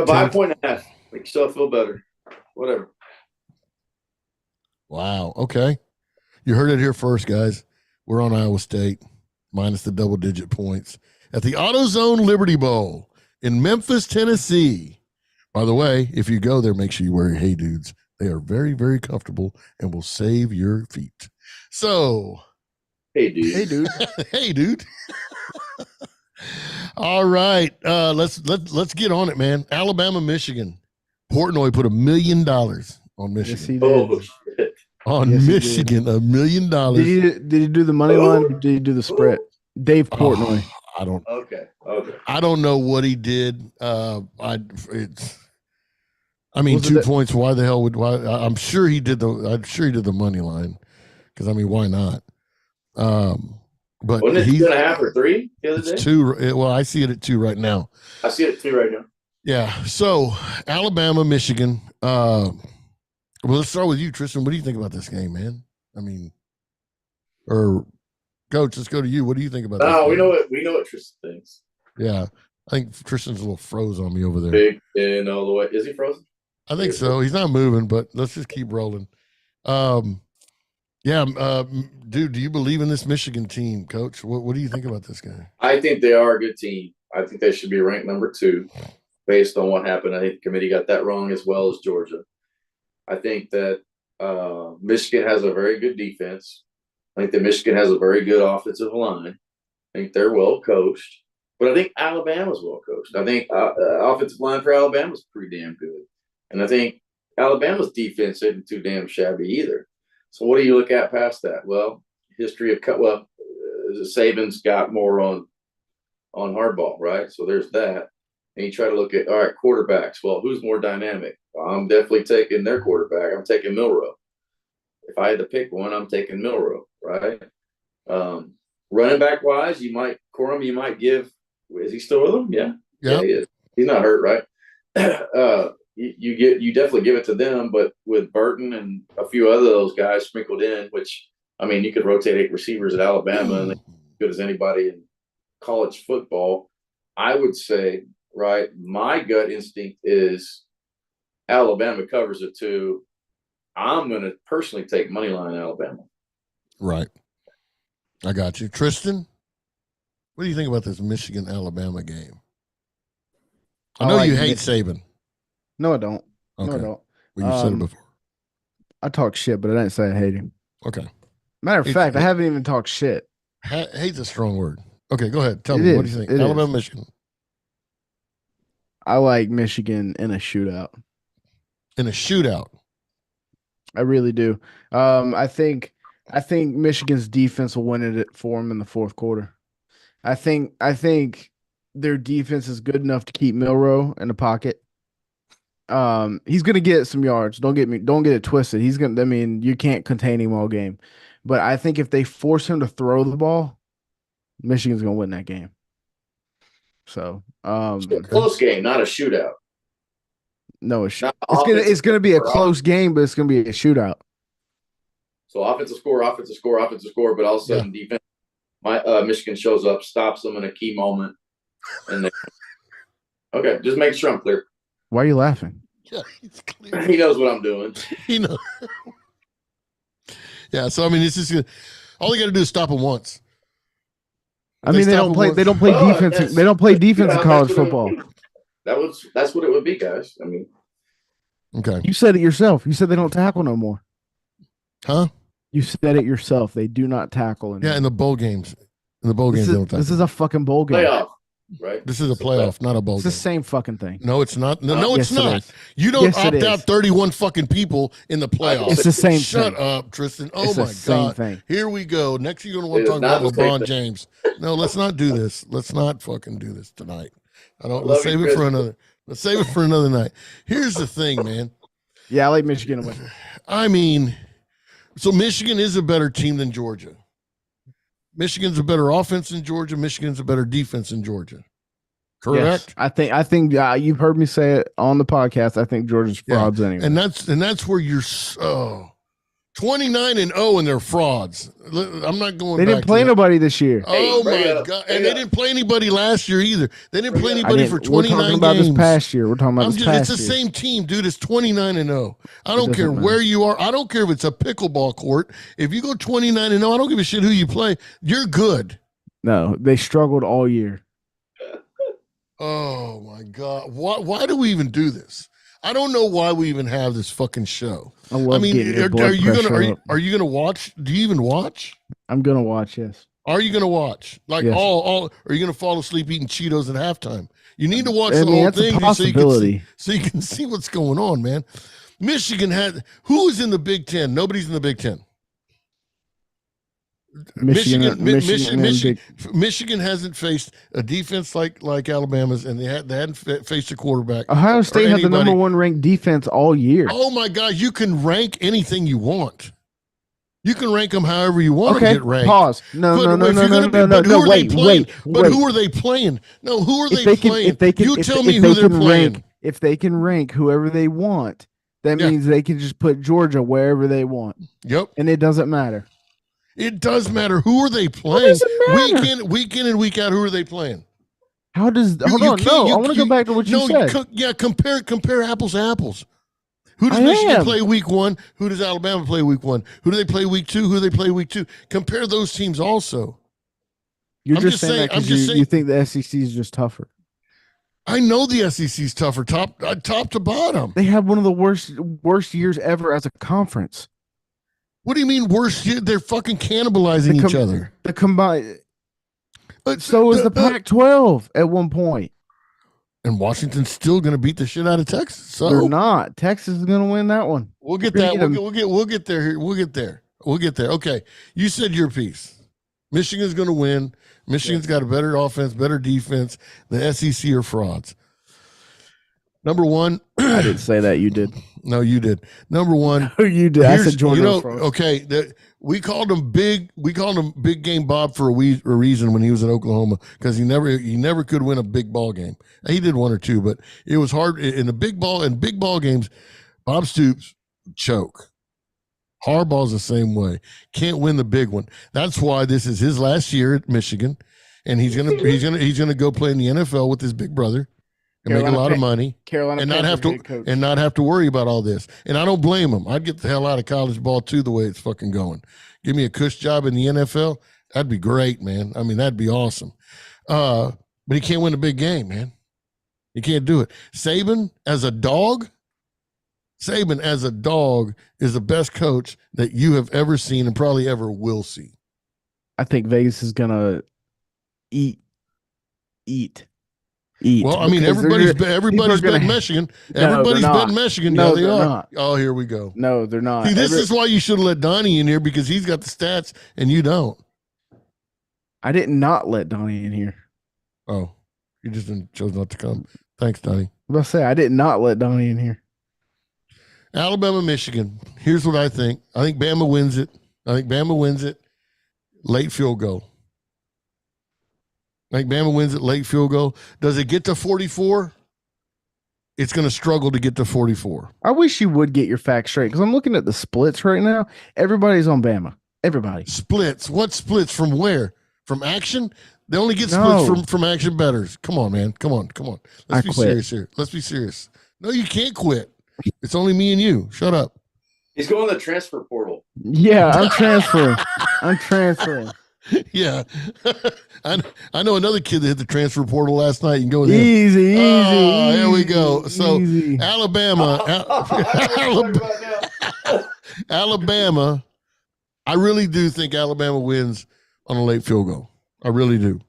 by 1.5. Make yourself feel better. Whatever. Wow. Okay. You heard it here first, guys. We're on Iowa State minus the double-digit points at the AutoZone Liberty Bowl in Memphis, Tennessee. By the way, if you go there, make sure you wear your Hey Dudes. They are very, very comfortable and will save your feet. So, hey, dude. Hey, dude. Hey, dude. All right. Let's get on it, man. Alabama, Michigan. Portnoy put $1 million on Michigan. Yes, he did. Oh, shit. Michigan, $1 million. Did he do the money line or did he do the spread? Dave Portnoy. I don't. Okay. I don't know what he did. I mean, 2 points. Why the hell would? Why? I'm sure he did the money line, because I mean, why not? But wasn't it 2.5 or 3 the other day? It's 2. Well, I see it at 2 right now. I see it at 2 right now. Yeah. So Alabama, Michigan. Well, let's start with you, Tristan. What do you think about this game, man? I mean, or Coach, let's go to you. What do you think about this game? We know what Tristan thinks. Yeah. I think Tristan's a little froze on me over there. Big in all the way. Is he frozen? I think so. He's not moving, but let's just keep rolling. Dude, do you believe in this Michigan team, Coach? What do you think about this guy? I think they are a good team. I think they should be ranked number 2 based on what happened. I think the committee got that wrong as well as Georgia. I think that Michigan has a very good defense. I think that Michigan has a very good offensive line. I think they're well coached. But I think Alabama's well coached. I think offensive line for Alabama is pretty damn good. And I think Alabama's defense isn't too damn shabby either. So what do you look at past that? Well, history of Saban's got more on hardball, right? So there's that. And you try to look at, all right, quarterbacks. Well, who's more dynamic? I'm definitely taking their quarterback. I'm taking Milroe. If I had to pick one, I'm taking Milroe, right? Running back wise, you might give. Is he still with them? Yeah, he is. He's not hurt, right? You definitely give it to them, but with Burton and a few other those guys sprinkled in, which I mean, you could rotate 8 receivers at Alabama and as good as anybody in college football. I would say, right, my gut instinct is Alabama covers it too. I'm going to personally take money line Alabama. Right. I got you. Tristan, what do you think about this Michigan-Alabama game? I know you hate Saban. No, I don't. Okay. No, I don't. Well, you said it before. I talk shit, but I didn't say I hate him. Okay. Matter of fact, I haven't even talked shit. Hate's a strong word. Okay, go ahead. Tell me, what do you think? Alabama, Michigan. I like Michigan in a shootout. In a shootout. I really do. I think Michigan's defense will win it for them in the fourth quarter. I think their defense is good enough to keep Milroe in the pocket. He's gonna get some yards. Don't get it twisted. You can't contain him all game. But I think if they force him to throw the ball, Michigan's gonna win that game. So it's a close game, not a shootout. No, it's gonna be a close game, but it's gonna be a shootout. So offensive score, but all of a sudden defense, Michigan shows up, stops them in a key moment, and okay, just make sure I'm clear. Why are you laughing? Yeah, he's clear. He knows what I'm doing. He knows. Yeah, so I mean, it's just all you got to do is stop them once. They don't play defense. They don't play defense in college football. That's what it would be, guys. I mean, okay. You said it yourself. You said they don't tackle no more. Huh? You said it yourself. They do not tackle anymore. Yeah, in the bowl games. They don't tackle. This is a fucking bowl game. Playoff, right? This is a playoff, not a bowl game. It's the same fucking thing. No, it's not. No, it's not. It you don't opt out 31 fucking people in the playoffs. It's the same Shut thing. up, Tristan. Oh it's my the same God. Thing. Here we go. Next, you're going to want to talk about LeBron James. No, let's not do this. Let's not fucking do this tonight. Let's save it for another. Let's save it for another night. Here's the thing, man. Yeah, I like Michigan to win. I mean, so Michigan is a better team than Georgia. Michigan's a better offense than Georgia. Michigan's a better defense than Georgia. Correct. Yes. I think you've heard me say it on the podcast. I think Georgia's frauds anyway. And that's where you're 29-0 and they're frauds. I'm not going. They didn't play nobody this year. Oh my God! And they didn't play anybody last year either. They didn't play anybody for 29 games. We're talking about this past year. It's the same team, dude. It's 29-0. I don't care where you are. I don't care if it's a pickleball court. If you go 29-0, I don't give a shit who you play. You're good. No, they struggled all year. Oh my God! Why do we even do this? I don't know why we even have this fucking show. I mean, are you gonna watch? Do you even watch? I'm gonna watch. Yes. Are you gonna watch? Like yes. All? Are you gonna fall asleep eating Cheetos at halftime? You need to watch the whole thing so you can see what's going on, man. Michigan had who is in the Big Ten? Nobody's in the Big Ten. Michigan hasn't faced a defense like Alabama's, and they hadn't faced a quarterback. Ohio State had the number 1 ranked defense all year. Oh my God! You can rank anything you want. You can rank them however you want to get ranked. Pause. No. Wait. But who are they playing? No, who are they playing? Tell me who they're playing. If they can rank whoever they want, that means they can just put Georgia wherever they want. Yep. And it doesn't matter. It does matter. Who are they playing? Week in and week out, who are they playing? Hold on. No, I want to go back to what you said. Compare apples to apples. Who does Michigan play week 1? Who does Alabama play week 1? Who do they play week 2? Who do they play week 2? Compare those teams also. You're just saying that because you think the SEC is just tougher. I know the SEC is tougher, top to bottom. They have one of the worst years ever as a conference. What do you mean worse? They're fucking cannibalizing each other. The combined. So is the Pac-12 at one point. And Washington's still going to beat the shit out of Texas. So they're not. Texas is going to win that one. We'll get that. We'll get there. We'll get there. Okay. You said your piece. Michigan's going to win. Michigan's got a better offense, better defense. The SEC are frauds. Number 1. I didn't say that. You did. No, you did. Number 1. No, you did. I said Georgia. Okay. We called him Big Game Bob for a reason when he was in Oklahoma, because he never could win a big ball game. He did 1 or 2, but it was hard in big ball games. Bob Stoops choke. Harbaugh's the same way. Can't win the big one. That's why this is his last year at Michigan, and he's gonna go play in the NFL with his big brother. And make a lot of money, and not have to worry about all this. And I don't blame him. I'd get the hell out of college ball too, the way it's fucking going. Give me a cush job in the NFL. That'd be great, man. I mean, that'd be awesome. But he can't win a big game, man. You can't do it. Saban as a dog is the best coach that you have ever seen and probably ever will see. I think Vegas is gonna eat. Well, I mean, because everybody's gonna- betting Michigan. No, they're Everybody's not. betting Michigan. No, Yeah, they they're are. not. Oh, here we go. No, they're not. See, this is why you should have let Donnie in here because he's got the stats and you don't. I did not let Donnie in here. Oh, you just chose not to come. Thanks, Donnie. I'm about to say I did not let Donnie in here. Alabama, Michigan. Here's what I think. I think Bama wins it. Late field goal. I think Bama wins it late field goal. Does it get to 44? It's going to struggle to get to 44. I wish you would get your facts straight because I'm looking at the splits right now. Everybody's on Bama. Everybody. Splits. What splits? From where? From action? They only get splits from action bettors. Come on, man. Come on. Let's be serious here. Let's be serious. No, you can't quit. It's only me and you. Shut up. He's going to the transfer portal. Yeah, I'm transferring. Yeah. I know another kid that hit the transfer portal last night. You can go with him. Easy. Here we go. So easy. Alabama, I really do think Alabama wins on a late field goal. I really do.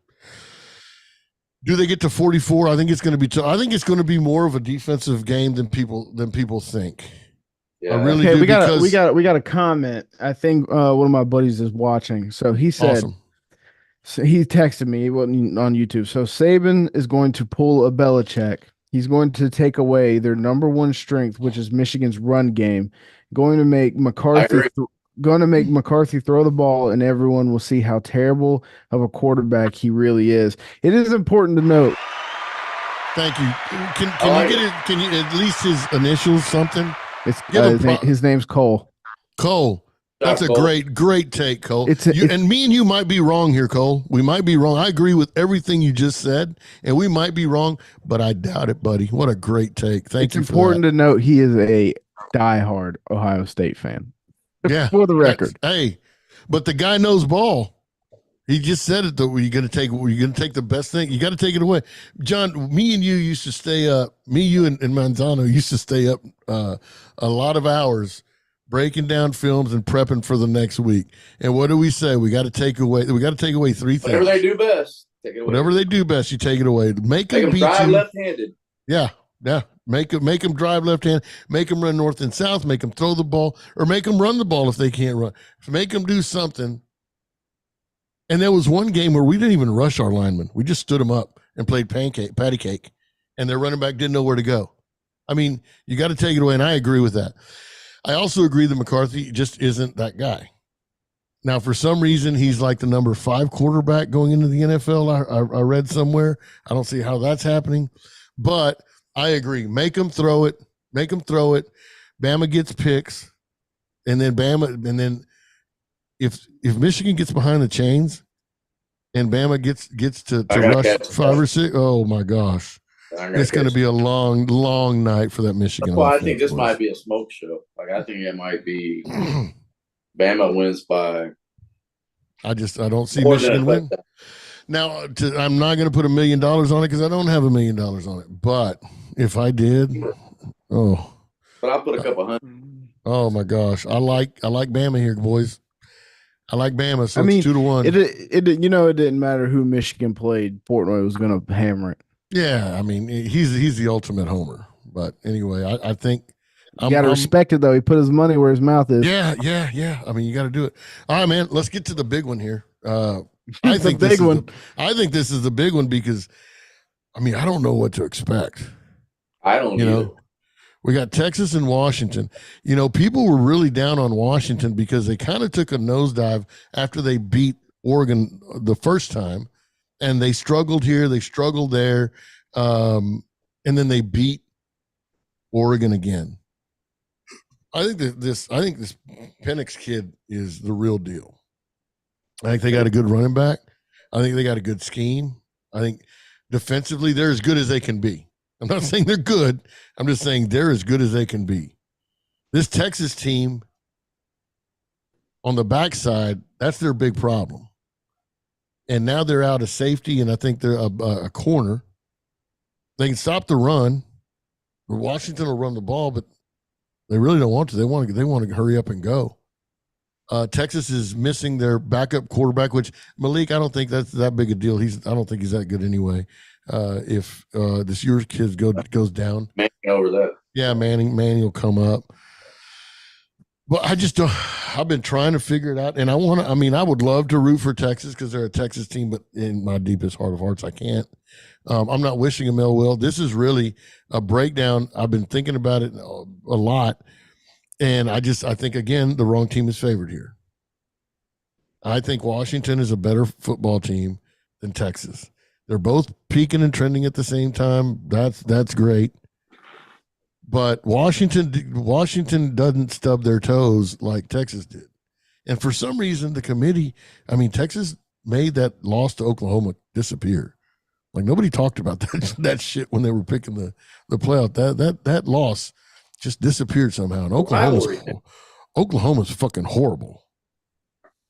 Do they get to 44? I think it's going to be I think it's going to be more of a defensive game than people think. Yeah. I really Okay, do. we got a comment. I think one of my buddies is watching. So he said, awesome. So he texted me. He wasn't on YouTube. So Saban is going to pull a Belichick. He's going to take away their number one strength, which is Michigan's run game. Going to make McCarthy throw the ball, and everyone will see how terrible of a quarterback he really is. It is important to note. Thank you. Can you get it? Can you at least his initials something? His name's Cole. Cole. That's a great take, Cole. And me and you might be wrong here, Cole. We might be wrong. I agree with everything you just said, and we might be wrong, but I doubt it, buddy. What a great take. Thank you. It's important to note he is a diehard Ohio State fan. Yeah. For the record. Hey, but the guy knows ball. He just said it though. You're gonna take the best thing. You got to take it away. John, me and you used to stay up. Me, you, and Manzano used to stay up a lot of hours breaking down films and prepping for the next week. And what do we say? We got to take away 3 things. Whatever they do best, take it away. Whatever they do best, you take it away. Make them drive left-handed. Yeah. Make them drive left-handed. Make them run north and south. Make them throw the ball, or make them run the ball if they can't run. Make them do something. And there was one game where we didn't even rush our linemen. We just stood them up and played patty cake, and their running back didn't know where to go. I mean, you got to take it away, and I agree with that. I also agree that McCarthy just isn't that guy. Now, for some reason, he's like the number 5 quarterback going into the NFL. I read somewhere. I don't see how that's happening, but I agree. Make them throw it. Bama gets picks, and then if Michigan gets behind the chains, and Bama gets to rush 5 or 6, oh my gosh. It's going to be a long, long night for that Michigan. Well, I think this might be a smoke show. Like, I think it might be Bama wins by. I don't see Michigan win. Now, I'm not going to put $1 million on it because I don't have $1 million on it. But if I did, but I'll put a couple hundred. Oh my gosh, I like Bama here, boys. I like Bama, so it's 2-1. It didn't matter who Michigan played. Portnoy was going to hammer it. Yeah, I mean, he's the ultimate homer. But anyway, I think you got to respect it, though. He put his money where his mouth is. Yeah. I mean, you got to do it. All right, man. Let's get to the big one here. I think I think this is the big one because, I mean, I don't know what to expect. I don't know. We got Texas and Washington. People were really down on Washington because they kind of took a nosedive after they beat Oregon the first time. And they struggled here, they struggled there, and then they beat Oregon again. I think this Penix kid is the real deal. I think they got a good running back. I think they got a good scheme. I think defensively they're as good as they can be. I'm not saying they're good. I'm just saying they're as good as they can be. This Texas team on the backside, that's their big problem. And now they're out of safety, and I think they're a corner. They can stop the run. Washington will run the ball, but they really don't want to. They want to hurry up and go. Texas is missing their backup quarterback, which Malik, I don't think that's that big a deal. I don't think he's that good anyway. If this year's kid goes down, Manning over that. Yeah, Manning will come up. But I just don't. I've been trying to figure it out, and I want to. I mean, I would love to root for Texas because they're a Texas team, but in my deepest heart of hearts, I can't. I'm not wishing them ill will. This is really a breakdown. I've been thinking about it a lot, and I think again the wrong team is favored here. I think Washington is a better football team than Texas. They're both peaking and trending at the same time. That's great. But Washington doesn't stub their toes like Texas did. And for some reason, the committee, Texas made that loss to Oklahoma disappear. Like nobody talked about that shit when they were picking the playoff. That loss just disappeared somehow. And Oklahoma's fucking horrible.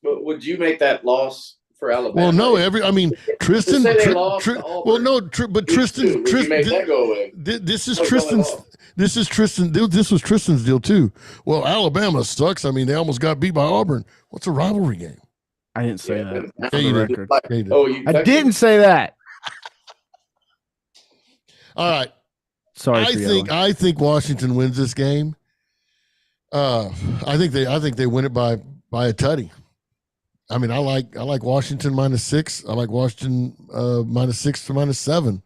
But would you make that loss for Alabama? Well, no, Tristan. But Tristan made that go away. This was Tristan's deal too. Well, Alabama sucks. They almost got beat by Auburn. What's a rivalry game? I didn't say that. Yeah, you did. I didn't say that. All right. Sorry. I think Washington wins this game. I think they win it by a tutty. I like Washington -6. I like Washington -6 to -7.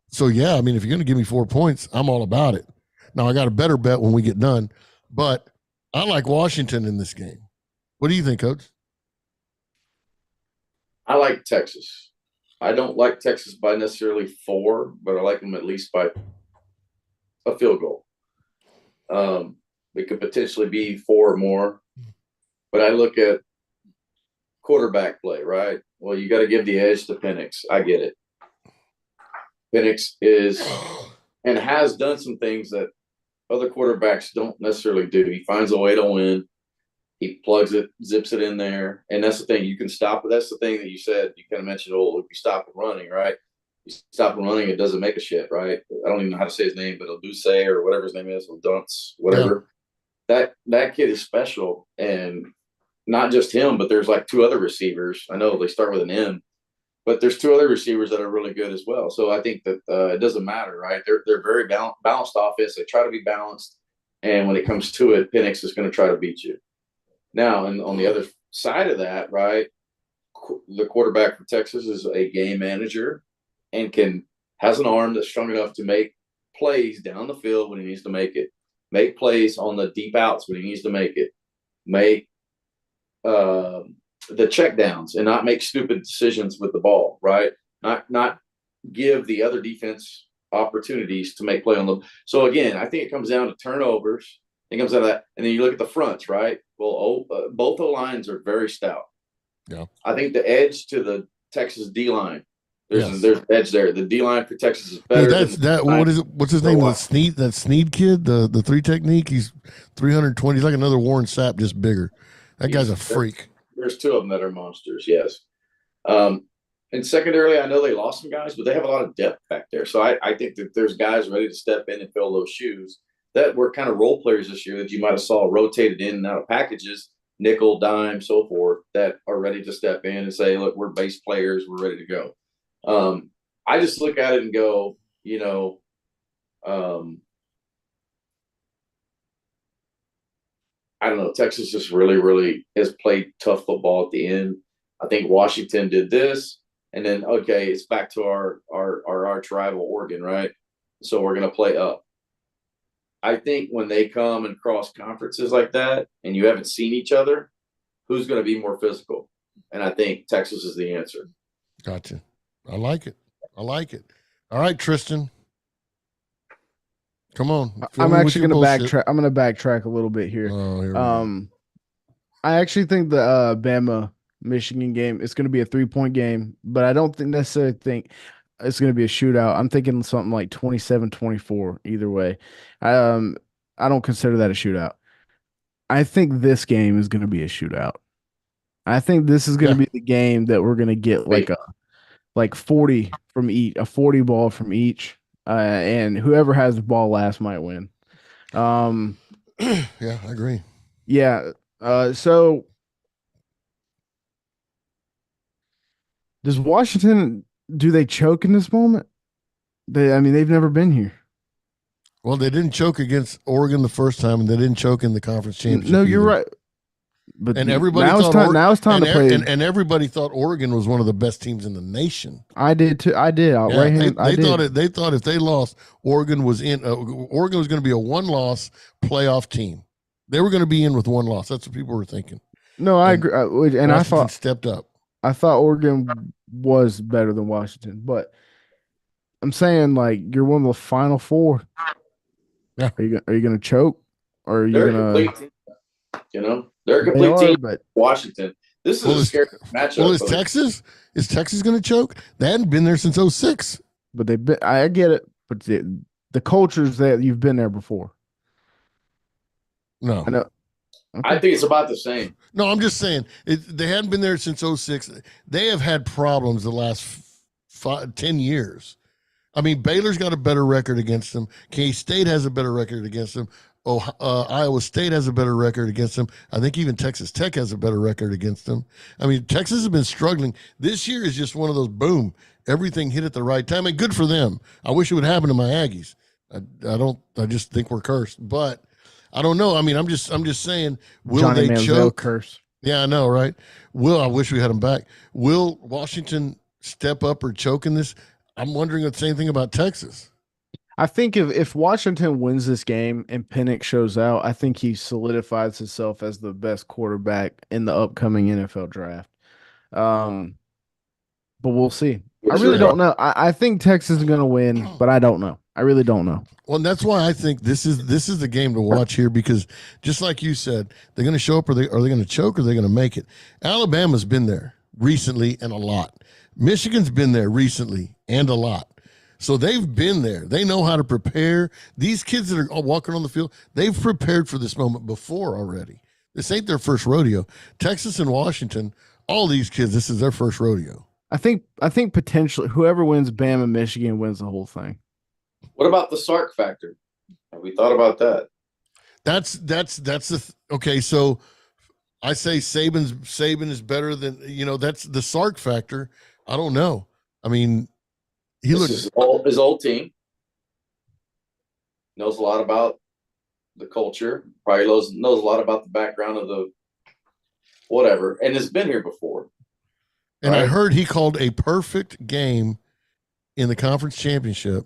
So yeah, if you're going to give me 4 points, I'm all about it. Now I got a better bet when we get done, but I like Washington in this game. What do you think, Coach? I like Texas. I don't like Texas by necessarily 4, but I like them at least by a field goal. It could potentially be 4 or more. But I look at quarterback play, right? Well, you got to give the edge to Penix. I get it. Penix is and has done some things that other quarterbacks don't necessarily do. He finds a way to win. He plugs it, zips it in there. And that's the thing. You can stop it. That's the thing that you said. You kind of mentioned, if you stop it running, right? You stop it running, it doesn't make a shit, right? I don't even know how to say his name, but Oduse or whatever his name is, or Dunce, whatever. Yeah. That kid is special. And not just him, but there's like 2 other receivers. I know they start with an M, but there's 2 other receivers that are really good as well. So I think that it doesn't matter, right? They're very balanced offense. They try to be balanced, and when it comes to it, Penix is going to try to beat you. Now, and on the other side of that, right, the quarterback for Texas is a game manager and has an arm that's strong enough to make plays down the field when he needs to make plays on the deep outs when he needs to make it, make the check downs and not make stupid decisions with the ball, right? Not give the other defense opportunities to make play on them. So again, I think it comes down to turnovers. It comes out of that, and then you look at the fronts, right? Well, both the lines are very stout. Yeah, I think the edge to the Texas D line. There's edge there. The D line for Texas is better. What is it? What's his name? That Sneed kid, the 3 technique. He's 320. He's like another Warren Sapp, just bigger. That guy's a freak. There's 2 of them that are monsters, yes. And secondarily, I know they lost some guys, but they have a lot of depth back there. So I think that there's guys ready to step in and fill those shoes that were kind of role players this year that you might have saw rotated in and out of packages, nickel, dime, so forth, that are ready to step in and say, look, we're base players. We're ready to go. I just look at it and go, I don't know. Texas just really, really has played tough football at the end. I think Washington did this, and then it's back to our arch rival Oregon, right? So we're going to play up. I think when they come and cross conferences like that, and you haven't seen each other, who's going to be more physical? And I think Texas is the answer. Gotcha. I like it. All right, Tristan. Come on. I'm actually going to backtrack. I'm going to backtrack a little bit here. I actually think the Bama Michigan game is going to be a 3-point game, but I don't necessarily think it's going to be a shootout. I'm thinking something like 27-24 either way. I don't consider that a shootout. I think this game is going to be a shootout. I think this is going to be the game that we're going to get like like 40 from each, a 40 ball from each, and whoever has the ball last might win. Yeah, I agree. Yeah. So does Washington, do they choke in this moment? I mean, they've never been here. Well, they didn't choke against Oregon the first time, and they didn't choke in the conference championship. No, you're either. right. But And everybody now thought it's time to play. and everybody thought Oregon was one of the best teams in the nation. I did too. I did. Yeah, Right hand. I did. they thought if they lost, Oregon was going to be a one-loss playoff team. They were going to be in with one loss. That's what people were thinking. No, I And agree. And Washington I thought stepped up. Oregon was better than Washington, but I'm saying like you're one of the final four. Yeah. Are you going to choke, or are you They're a going complete team. You know, they're a They complete are, team. but Washington. This is a scary matchup. Well, is Texas going to choke? They hadn't been there since 06. they've been. I get it, but the culture's that you've been there before. No. I know. I think it's about the same. No, I'm just saying they hadn't been there since 06. They have had problems the last 10 years. I mean, Baylor's got a better record against them. K-State has a better record against them. Iowa State has a better record against them. I think even Texas Tech has a better record against them. I mean, Texas has been struggling. This year is just one of those, boom, everything hit at the right time. And good for them. I wish it would happen to my Aggies. I just think we're cursed. But I don't know. I mean, I'm just saying, will Johnny they Manziel choke? curse. Yeah, I know, right? I wish we had them back. Will Washington step up or choke in this? I'm wondering the same thing about Texas. I think if Washington wins this game and Penix shows out, I think he solidifies himself as the best quarterback in the upcoming NFL draft. But we'll see. I really don't know. I think Texas is going to win, but I don't know. I really don't know. Well, that's why I think this is the game to watch here, because just like you said, they're going to show up, or are they going to choke, or are they going to make it? Alabama's been there recently and a lot. Michigan's been there recently and a lot. So they've been there. They know how to prepare. These kids that are walking on the field, they've prepared for this moment before already. This ain't their first rodeo. Texas and Washington, all these kids, this is their first rodeo. I think potentially whoever wins Bama, Michigan wins the whole thing. What about the Sark factor? Have we thought about that? Okay. So I say Saban is better than, that's the Sark factor. I don't know. I mean, His old team. Knows a lot about the culture. Probably knows a lot about the background of the whatever, and has been here before. And right? I heard he called a perfect game in the conference championship.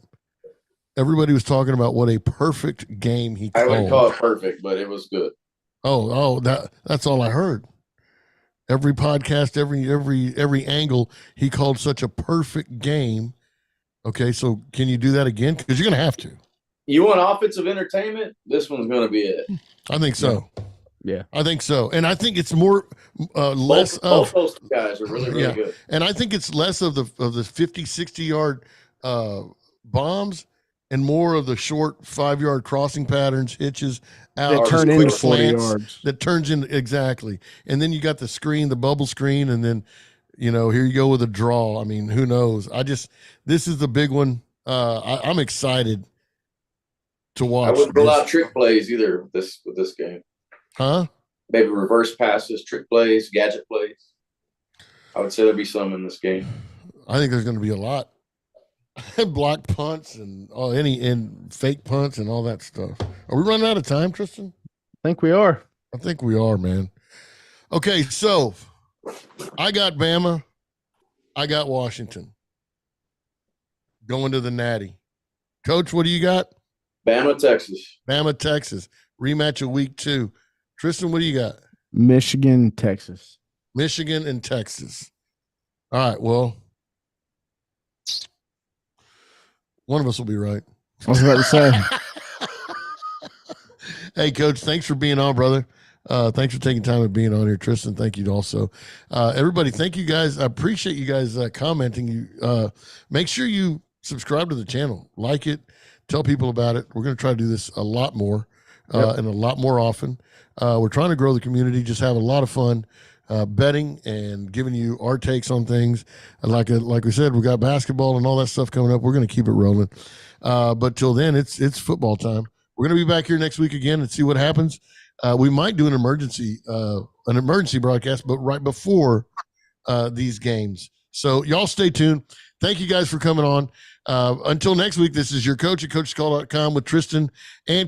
Everybody was talking about what a perfect game he called. I wouldn't call it perfect, but it was good. That's all I heard. Every podcast, every angle, he called such a perfect game. Okay, so can you do that again? Because you're going to have to. You want offensive entertainment? This one's going to be it. I think so. Yeah. I think so. And I think it's more less both those guys are really, really good. And I think it's less of the 50, 60-yard bombs and more of the short 5-yard crossing patterns, hitches, out, that turn into 40 yards. That turns in exactly. And then you got the screen, the bubble screen, and then here you go with a draw. I mean, who knows? This is the big one. I'm excited to watch. I wouldn't rule out trick plays either with this game. Huh? Maybe reverse passes, trick plays, gadget plays. I would say there'll be some in this game. I think there's going to be a lot. Block punts and fake punts and all that stuff. Are we running out of time, Tristan? I think we are. I think we are, man. Okay, so I got Bama. I got Washington going to the Natty. Coach, what do you got? Bama, Texas. Bama, Texas. Rematch of week 2. Tristan, what do you got? Michigan, Texas. Michigan and Texas. All right, well, one of us will be right. I was about to say. Hey, Coach, thanks for being on, brother. Thanks for taking time and being on here. Tristan, thank you also. Everybody, thank you guys. I appreciate you guys commenting. Make sure you subscribe to the channel. Like it. Tell people about it. We're going to try to do this a lot more and a lot more often. We're trying to grow the community, just have a lot of fun. betting and giving you our takes on things. And like we said, we got basketball and all that stuff coming up. We're going to keep it rolling. But till then, it's football time. We're going to be back here next week again and see what happens. We might do an emergency broadcast, but right before these games. So y'all stay tuned. Thank you guys for coming on. Until next week, this is your coach at CoachesCall.com with Tristan and Coach.